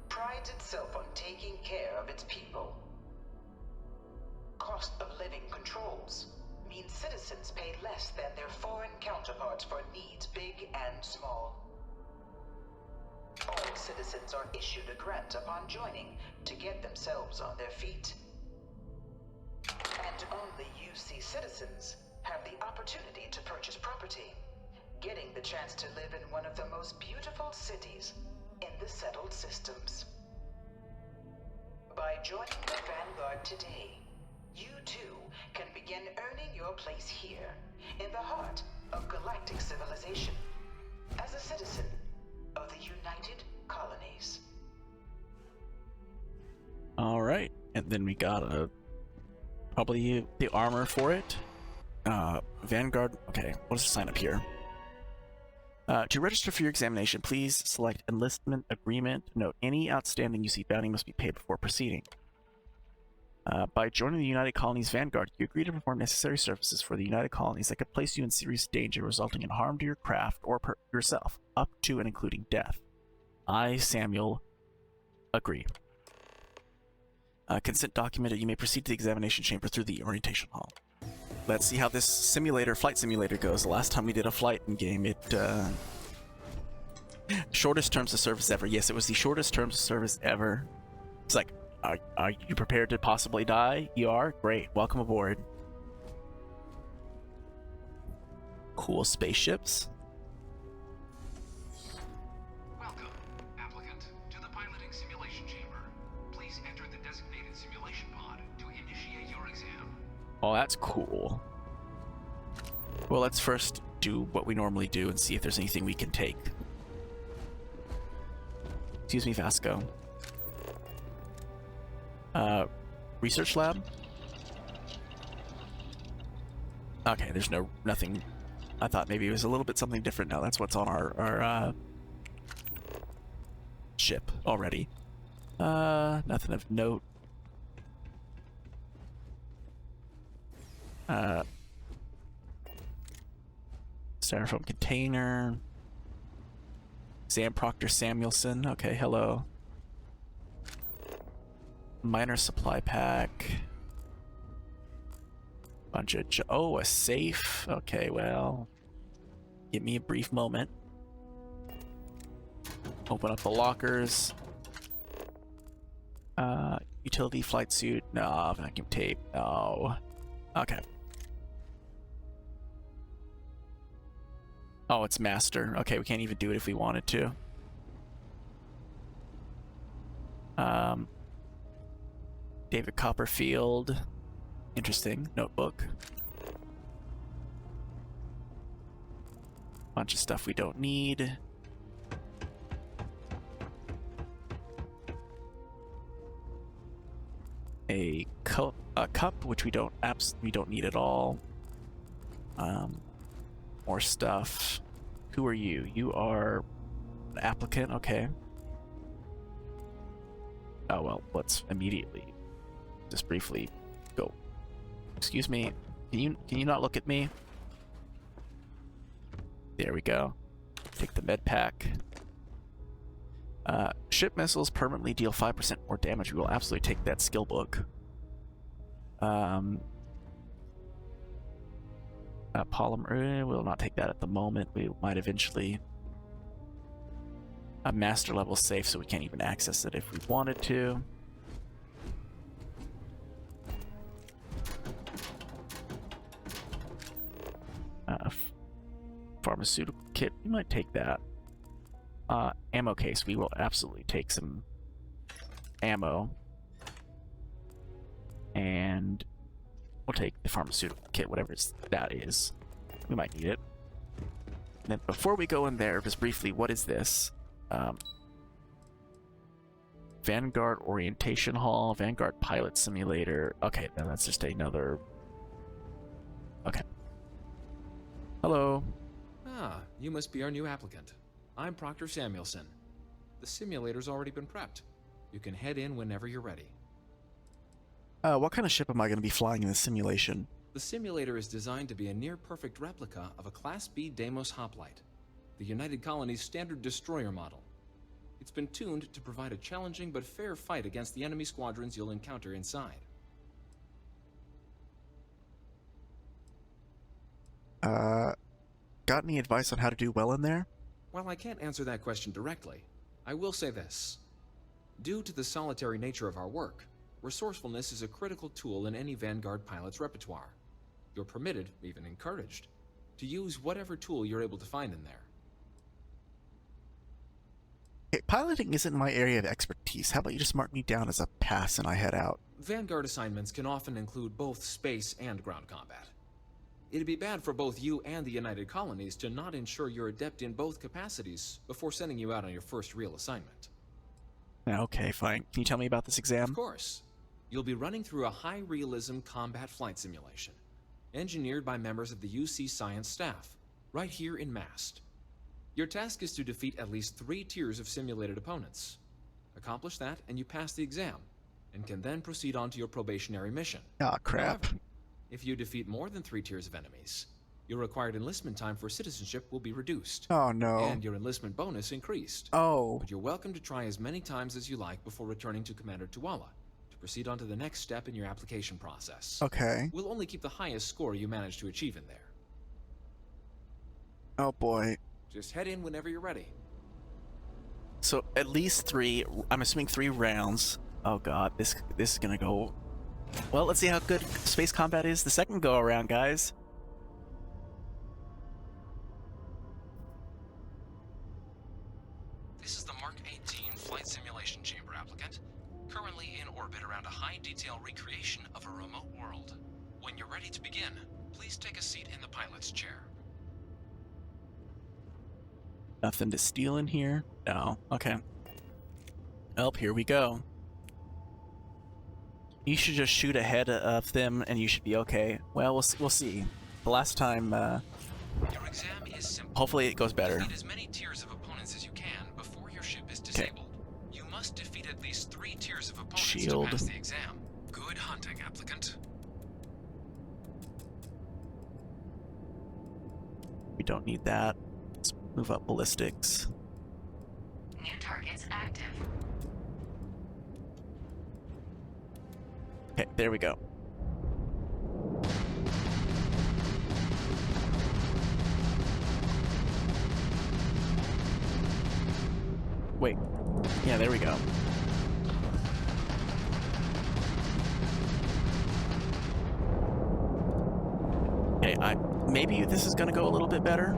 prides itself on taking care of its people. Cost of living controls means citizens pay less than their foreign counterparts for needs big and small. All citizens are issued a grant upon joining to get themselves on their feet. And only UC citizens have the opportunity to purchase property, getting the chance to live in one of the most beautiful cities in the settled systems. By joining the Vanguard today, you too can begin earning your place here, in the heart of galactic civilization, as a citizen of the United Colonies. Alright, and then we got probably the armor for it. Vanguard, okay, what does it sign up here? To register for your examination, please select Enlistment Agreement. Note, any outstanding UC bounty must be paid before proceeding. By joining the United Colonies Vanguard, you agree to perform necessary services for the United Colonies that could place you in serious danger, resulting in harm to your craft or yourself, up to and including death. I, Samuel, agree. Consent documented. You may proceed to the examination chamber through the orientation hall. Let's see how this flight simulator goes. The last time we did a flight in game, it, shortest terms of service ever. Yes, it was the shortest terms of service ever. It's like, are you prepared to possibly die? You are? Great. Welcome aboard. Cool spaceships. Welcome, applicant, to the piloting simulation chamber. Please enter the designated simulation pod to initiate your exam. Oh, that's cool. Well, let's first do what we normally do and see if there's anything we can take. Excuse me, Vasco. Research lab? Okay, there's nothing. I thought maybe it was a little bit something different. No, that's what's on our ship already. Nothing of note. Styrofoam container. Proctor Samuelson. Okay, hello. Minor supply pack. Bunch of a safe. Okay, well, give me a brief moment. Open up the lockers. Utility flight suit. No. Vacuum tape. No. Okay. Oh, it's master. Okay, we can't even do it if we wanted to. David Copperfield. Interesting. Notebook. Bunch of stuff we don't need. A cup, which we don't need at all. More stuff. Who are you? You are an applicant. Okay. Oh well, let's immediately just briefly go. Excuse me. Can you not look at me? There we go. Take the med pack. Ship missiles permanently deal 5% more damage. We will absolutely take that skill book. Polymer, we'll not take that at the moment. We might eventually. A master level safe, so we can't even access it if we wanted to. Pharmaceutical kit, we might take that. Ammo case, we will absolutely take some ammo. And we'll take the pharmaceutical kit, whatever that is. We might need it. And then before we go in there, just briefly, what is this? Vanguard Orientation Hall, Vanguard Pilot Simulator. Okay, then that's just another... Okay. Hello. Ah, you must be our new applicant. I'm Proctor Samuelson. The simulator's already been prepped. You can head in whenever you're ready. What kind of ship am I going to be flying in this simulation? The simulator is designed to be a near-perfect replica of a Class B Deimos hoplite, the United Colony's standard destroyer model. It's been tuned to provide a challenging but fair fight against the enemy squadrons you'll encounter inside. Got any advice on how to do well in there? While I can't answer that question directly, I will say this. Due to the solitary nature of our work, resourcefulness is a critical tool in any Vanguard pilot's repertoire. You're permitted, even encouraged, to use whatever tool you're able to find in there. Okay, piloting isn't my area of expertise. How about you just mark me down as a pass and I head out? Vanguard assignments can often include both space and ground combat. It'd be bad for both you and the United Colonies to not ensure you're adept in both capacities before sending you out on your first real assignment. Okay, fine. Can you tell me about this exam? Of course. You'll be running through a high-realism combat flight simulation, engineered by members of the UC science staff, right here in MAST. Your task is to defeat at least 3 tiers of simulated opponents. Accomplish that, and you pass the exam, and can then proceed on to your probationary mission. Ah, crap. However, if you defeat more than 3 tiers of enemies, your required enlistment time for citizenship will be reduced. Oh, no. And your enlistment bonus increased. Oh. But you're welcome to try as many times as you like before returning to Commander Tuala to proceed on to the next step in your application process. Okay. We'll only keep the highest score you manage to achieve in there. Oh, boy. Just head in whenever you're ready. So, at least 3, I'm assuming 3 rounds. Oh, God. This is gonna go... Well, let's see how good space combat is the second go-around, guys. This is the Mark 18 Flight Simulation Chamber applicant, currently in orbit around a high-detail recreation of a remote world. When you're ready to begin, please take a seat in the pilot's chair. Nothing to steal in here? No. Okay. Well, here we go. You should just shoot ahead of them and you should be okay. Well, we'll see. The last time, Your exam is simple. hopefully it goes better. Defeat as many tiers of opponents as you can before your ship is disabled. You must defeat at least 3 tiers of opponents Shield. to pass the exam. Good hunting, applicant. We don't need that. Let's move up ballistics. New targets active. Okay, there we go. Wait. Yeah, there we go. Okay, maybe this is gonna go a little bit better.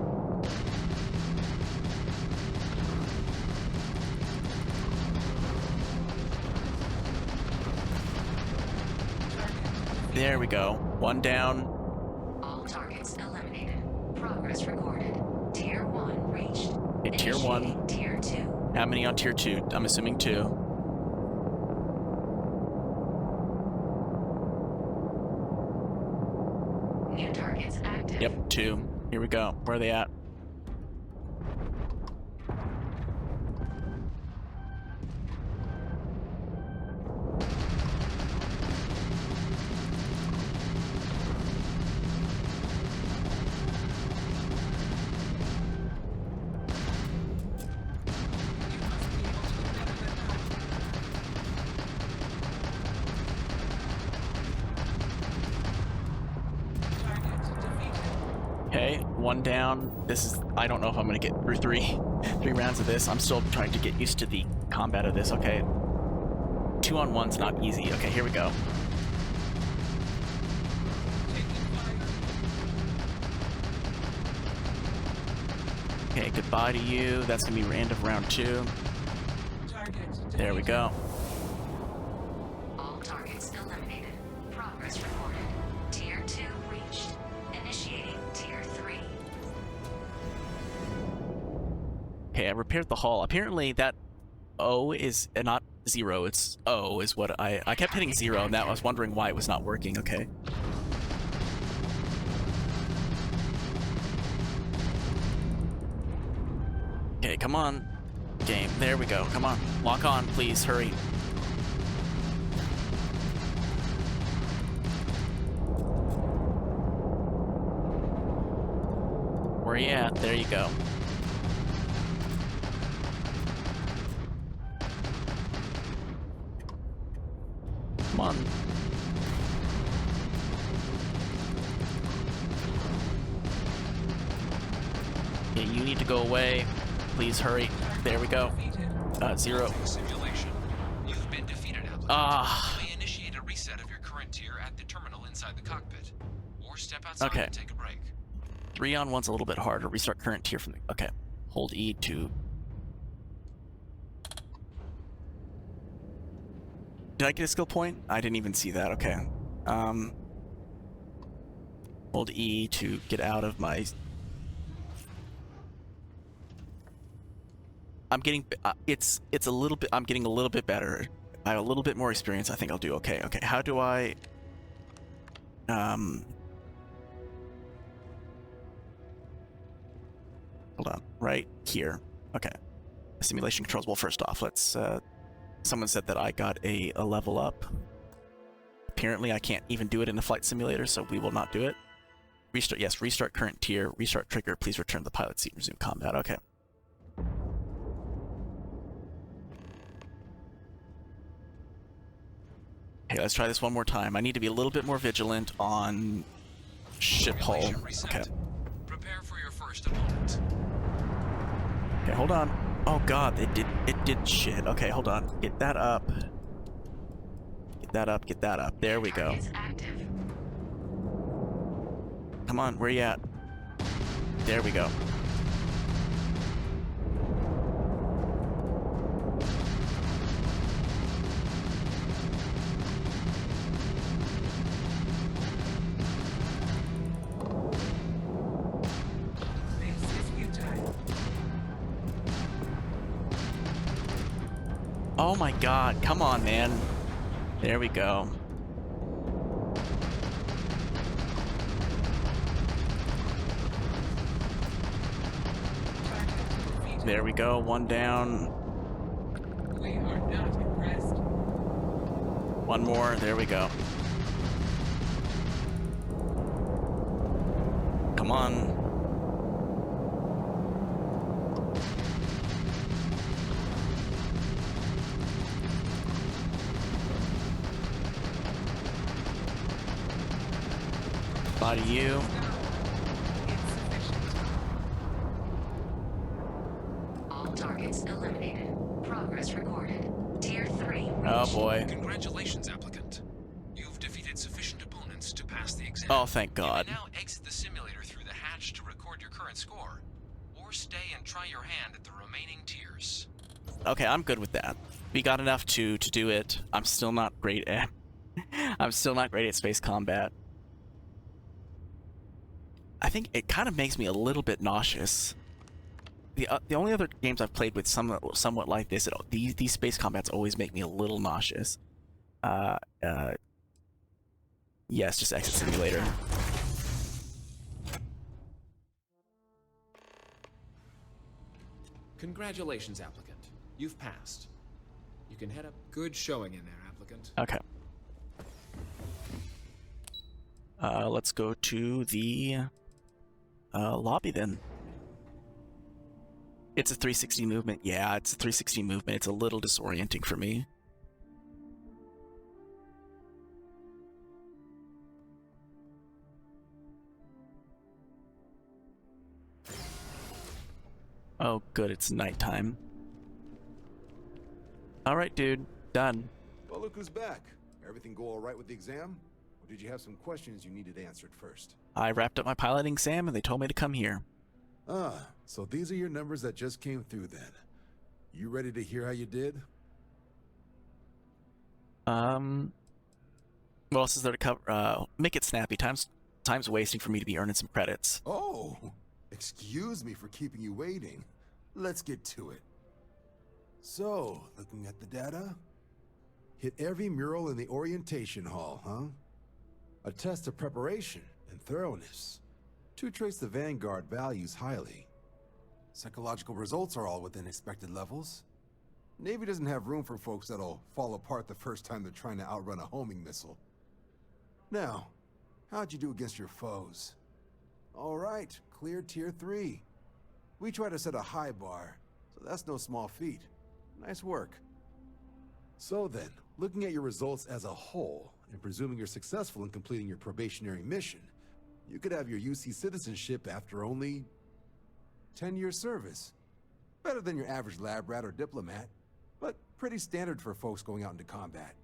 There we go. 1 down. All targets eliminated. Progress recorded. Tier 1 reached. Okay, tier 1. Tier 2. How many on tier 2? I'm assuming 2. New targets active. Yep, 2. Here we go. Where are they at? Okay, 1 down. This is, I don't know if I'm gonna get through three rounds of this. I'm still trying to get used to the combat of this. Okay. 2-on-1's not easy. Okay, here we go. Okay, goodbye to you. That's gonna be end of round 2. There we go. All targets eliminated. Progress recorded. Tier 2 reached. Initiating Tier 3. Okay, I repaired the hull. Apparently that O is not 0, it's O is what I kept hitting 0 and that I was wondering why it was not working. Okay. come on. Game, there we go. Come on, lock on, please, hurry. Where are you at? There you go. Come on. Yeah, you need to go away. Please hurry. There we go. 0. Simulation. You've been defeated, applicant. You may initiate a reset of your current tier at the terminal inside the cockpit, or step outside and take a break. 3 on 1's a little bit harder. Restart current tier from the... Okay. Hold E to... Did I get a skill point? I didn't even see that. Okay. Hold E to get out of my... I'm getting... it's a little bit... I'm getting a little bit better. I have a little bit more experience. I think I'll do okay. Okay, how do I... Hold on. Right here. Okay. Simulation controls. Well, first off, let's... someone said that I got a level up. Apparently, I can't even do it in a flight simulator, so we will not do it. Restart, yes, restart current tier, restart trigger, please return to the pilot seat and resume combat. Okay. Okay, let's try this one more time. I need to be a little bit more vigilant on ship hull. Okay. Prepare for your first opponent. Okay, hold on. Oh god, it did shit. Okay, hold on. Get that up. Get that up, get that up. There we go. Come on, where you at? There we go. Oh my god, come on, man. There we go. There we go, one down. We are not impressed. One more, there we go. Come on. Body you. All targets eliminated. Progress recorded. Tier 3. Oh boy. Congratulations, applicant. You've defeated sufficient opponents to pass the exam. Oh, thank God. You may now exit the simulator through the hatch to record your current score, or stay and try your hand at the remaining tiers. Okay, I'm good with that. We got enough to do it. I'm still not great at space combat. I think it kind of makes me a little bit nauseous. The only other games I've played with somewhat like this, these space combats always make me a little nauseous. Yes, just exit simulator. Congratulations, applicant. You've passed. You can head up. Good showing in there, applicant. Okay. Let's go to the lobby then. It's a 360 movement. Yeah, it's a 360 movement. It's a little disorienting for me. Oh, good. It's nighttime. All right, dude. Done. Well, look who's back. Everything go all right with the exam? Or did you have some questions you needed answered first? I wrapped up my piloting exam and they told me to come here. Ah, so these are your numbers that just came through then. You ready to hear how you did? What else is there to cover? Make it snappy. Time's wasting for me to be earning some credits. Oh, excuse me for keeping you waiting. Let's get to it. So, looking at the data, hit every mural in the orientation hall, huh? A test of preparation and thoroughness. To trace the Vanguard values highly. Psychological results are all within expected levels. Navy doesn't have room for folks that'll fall apart the first time they're trying to outrun a homing missile. Now, how'd you do against your foes? All right, clear Tier 3. We try to set a high bar, so that's no small feat. Nice work. So then, looking at your results as a whole, and presuming you're successful in completing your probationary mission, you could have your UC citizenship after only 10 years service. Better than your average lab rat or diplomat, but pretty standard for folks going out into combat.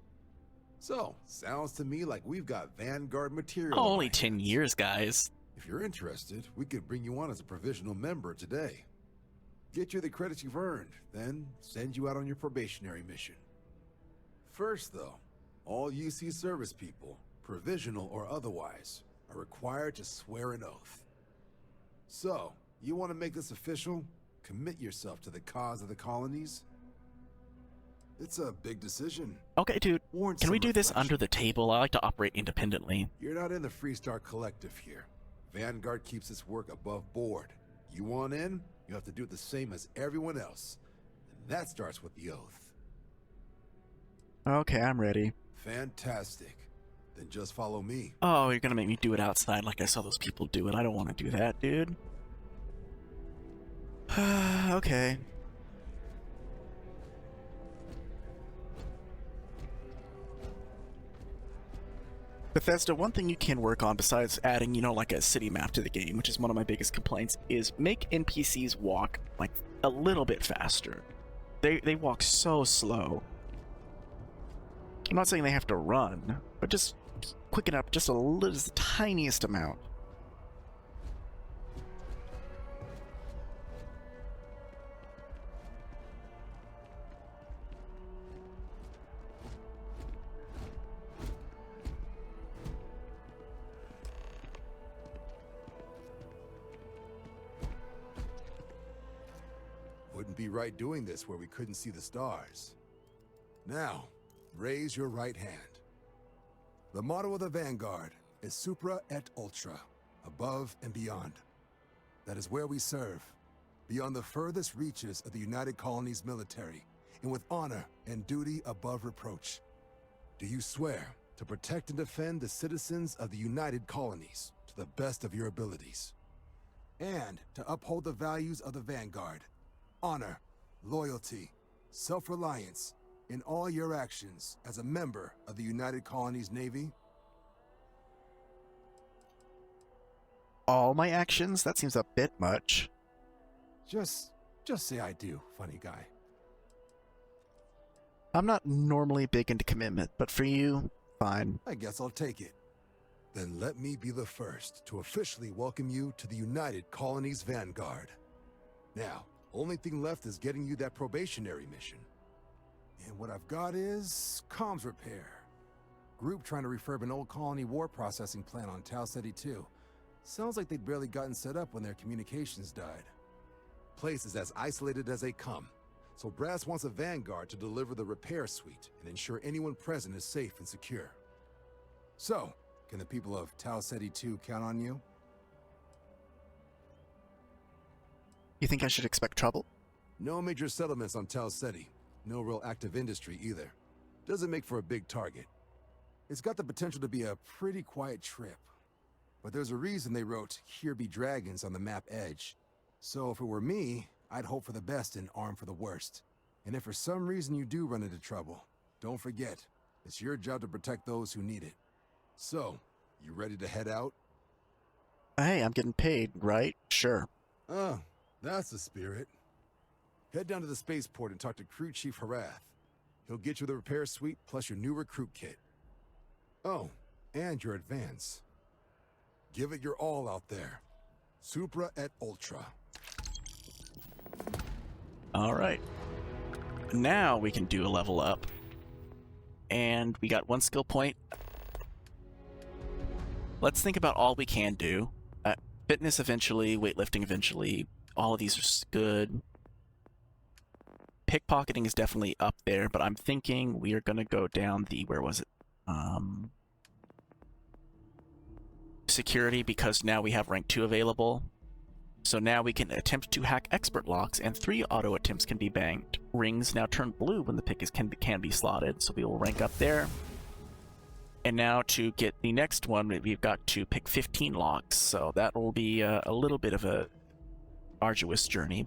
So, sounds to me like we've got Vanguard material. Oh, only 10 years, guys. If you're interested, we could bring you on as a provisional member today. Get you the credits you've earned, then send you out on your probationary mission. First, though, all UC service people, provisional or otherwise, are required to swear an oath. So, you want to make this official? Commit yourself to the cause of the colonies? It's a big decision. Okay, dude, can we do this under the table? I like to operate independently. You're not in the Freestar Collective here. Vanguard keeps its work above board. You want in, you have to do the same as everyone else. And that starts with the oath. Okay, I'm ready. Fantastic. Then just follow me. Oh, you're gonna make me do it outside like I saw those people do it. I don't want to do that, dude. Okay. Bethesda, one thing you can work on besides adding, like a city map to the game, which is one of my biggest complaints, is make NPCs walk, like, a little bit faster. They walk so slow. I'm not saying they have to run, but just quicken up just the tiniest amount. Wouldn't be right doing this where we couldn't see the stars. Now, raise your right hand. The motto of the Vanguard is Supra et Ultra, above and beyond. That is where we serve, beyond the furthest reaches of the United Colonies military, and with honor and duty above reproach. Do you swear to protect and defend the citizens of the United Colonies to the best of your abilities? And to uphold the values of the Vanguard, honor, loyalty, self-reliance, in all your actions as a member of the United Colonies Navy? All my actions? That seems a bit much. Just say I do, funny guy. I'm not normally big into commitment, but for you, fine. I guess I'll take it. Then let me be the first to officially welcome you to the United Colonies Vanguard. Now, only thing left is getting you that probationary mission. And what I've got is comms repair. Group trying to refurb an old colony war processing plant on Tau Ceti 2. Sounds like they'd barely gotten set up when their communications died. Place is as isolated as they come, so Brass wants a Vanguard to deliver the repair suite and ensure anyone present is safe and secure. So, can the people of Tau Ceti 2 count on you? You think I should expect trouble? No major settlements on Tau Ceti. No real active industry either. Doesn't make for a big target. It's got the potential to be a pretty quiet trip. But there's a reason they wrote, "Here be dragons" on the map edge. So if it were me, I'd hope for the best and arm for the worst. And if for some reason you do run into trouble, don't forget, it's your job to protect those who need it. So, you ready to head out? Hey, I'm getting paid, right? Sure. Oh, that's the spirit. Head down to the spaceport and talk to Crew Chief Harath. He'll get you the repair suite plus your new recruit kit. Oh, and your advance. Give it your all out there. Supra et Ultra. Alright. Now we can do a level up. And we got one skill point. Let's think about all we can do. Fitness eventually, weightlifting eventually. All of these are good. Pickpocketing is definitely up there, but I'm thinking we are going to go down the, where was it? Security, because now we have rank 2 available. So now we can attempt to hack expert locks, and 3 auto attempts can be banged. Rings now turn blue when the pick can be slotted, so we will rank up there. And now to get the next one, we've got to pick 15 locks, so that will be a little bit of a arduous journey.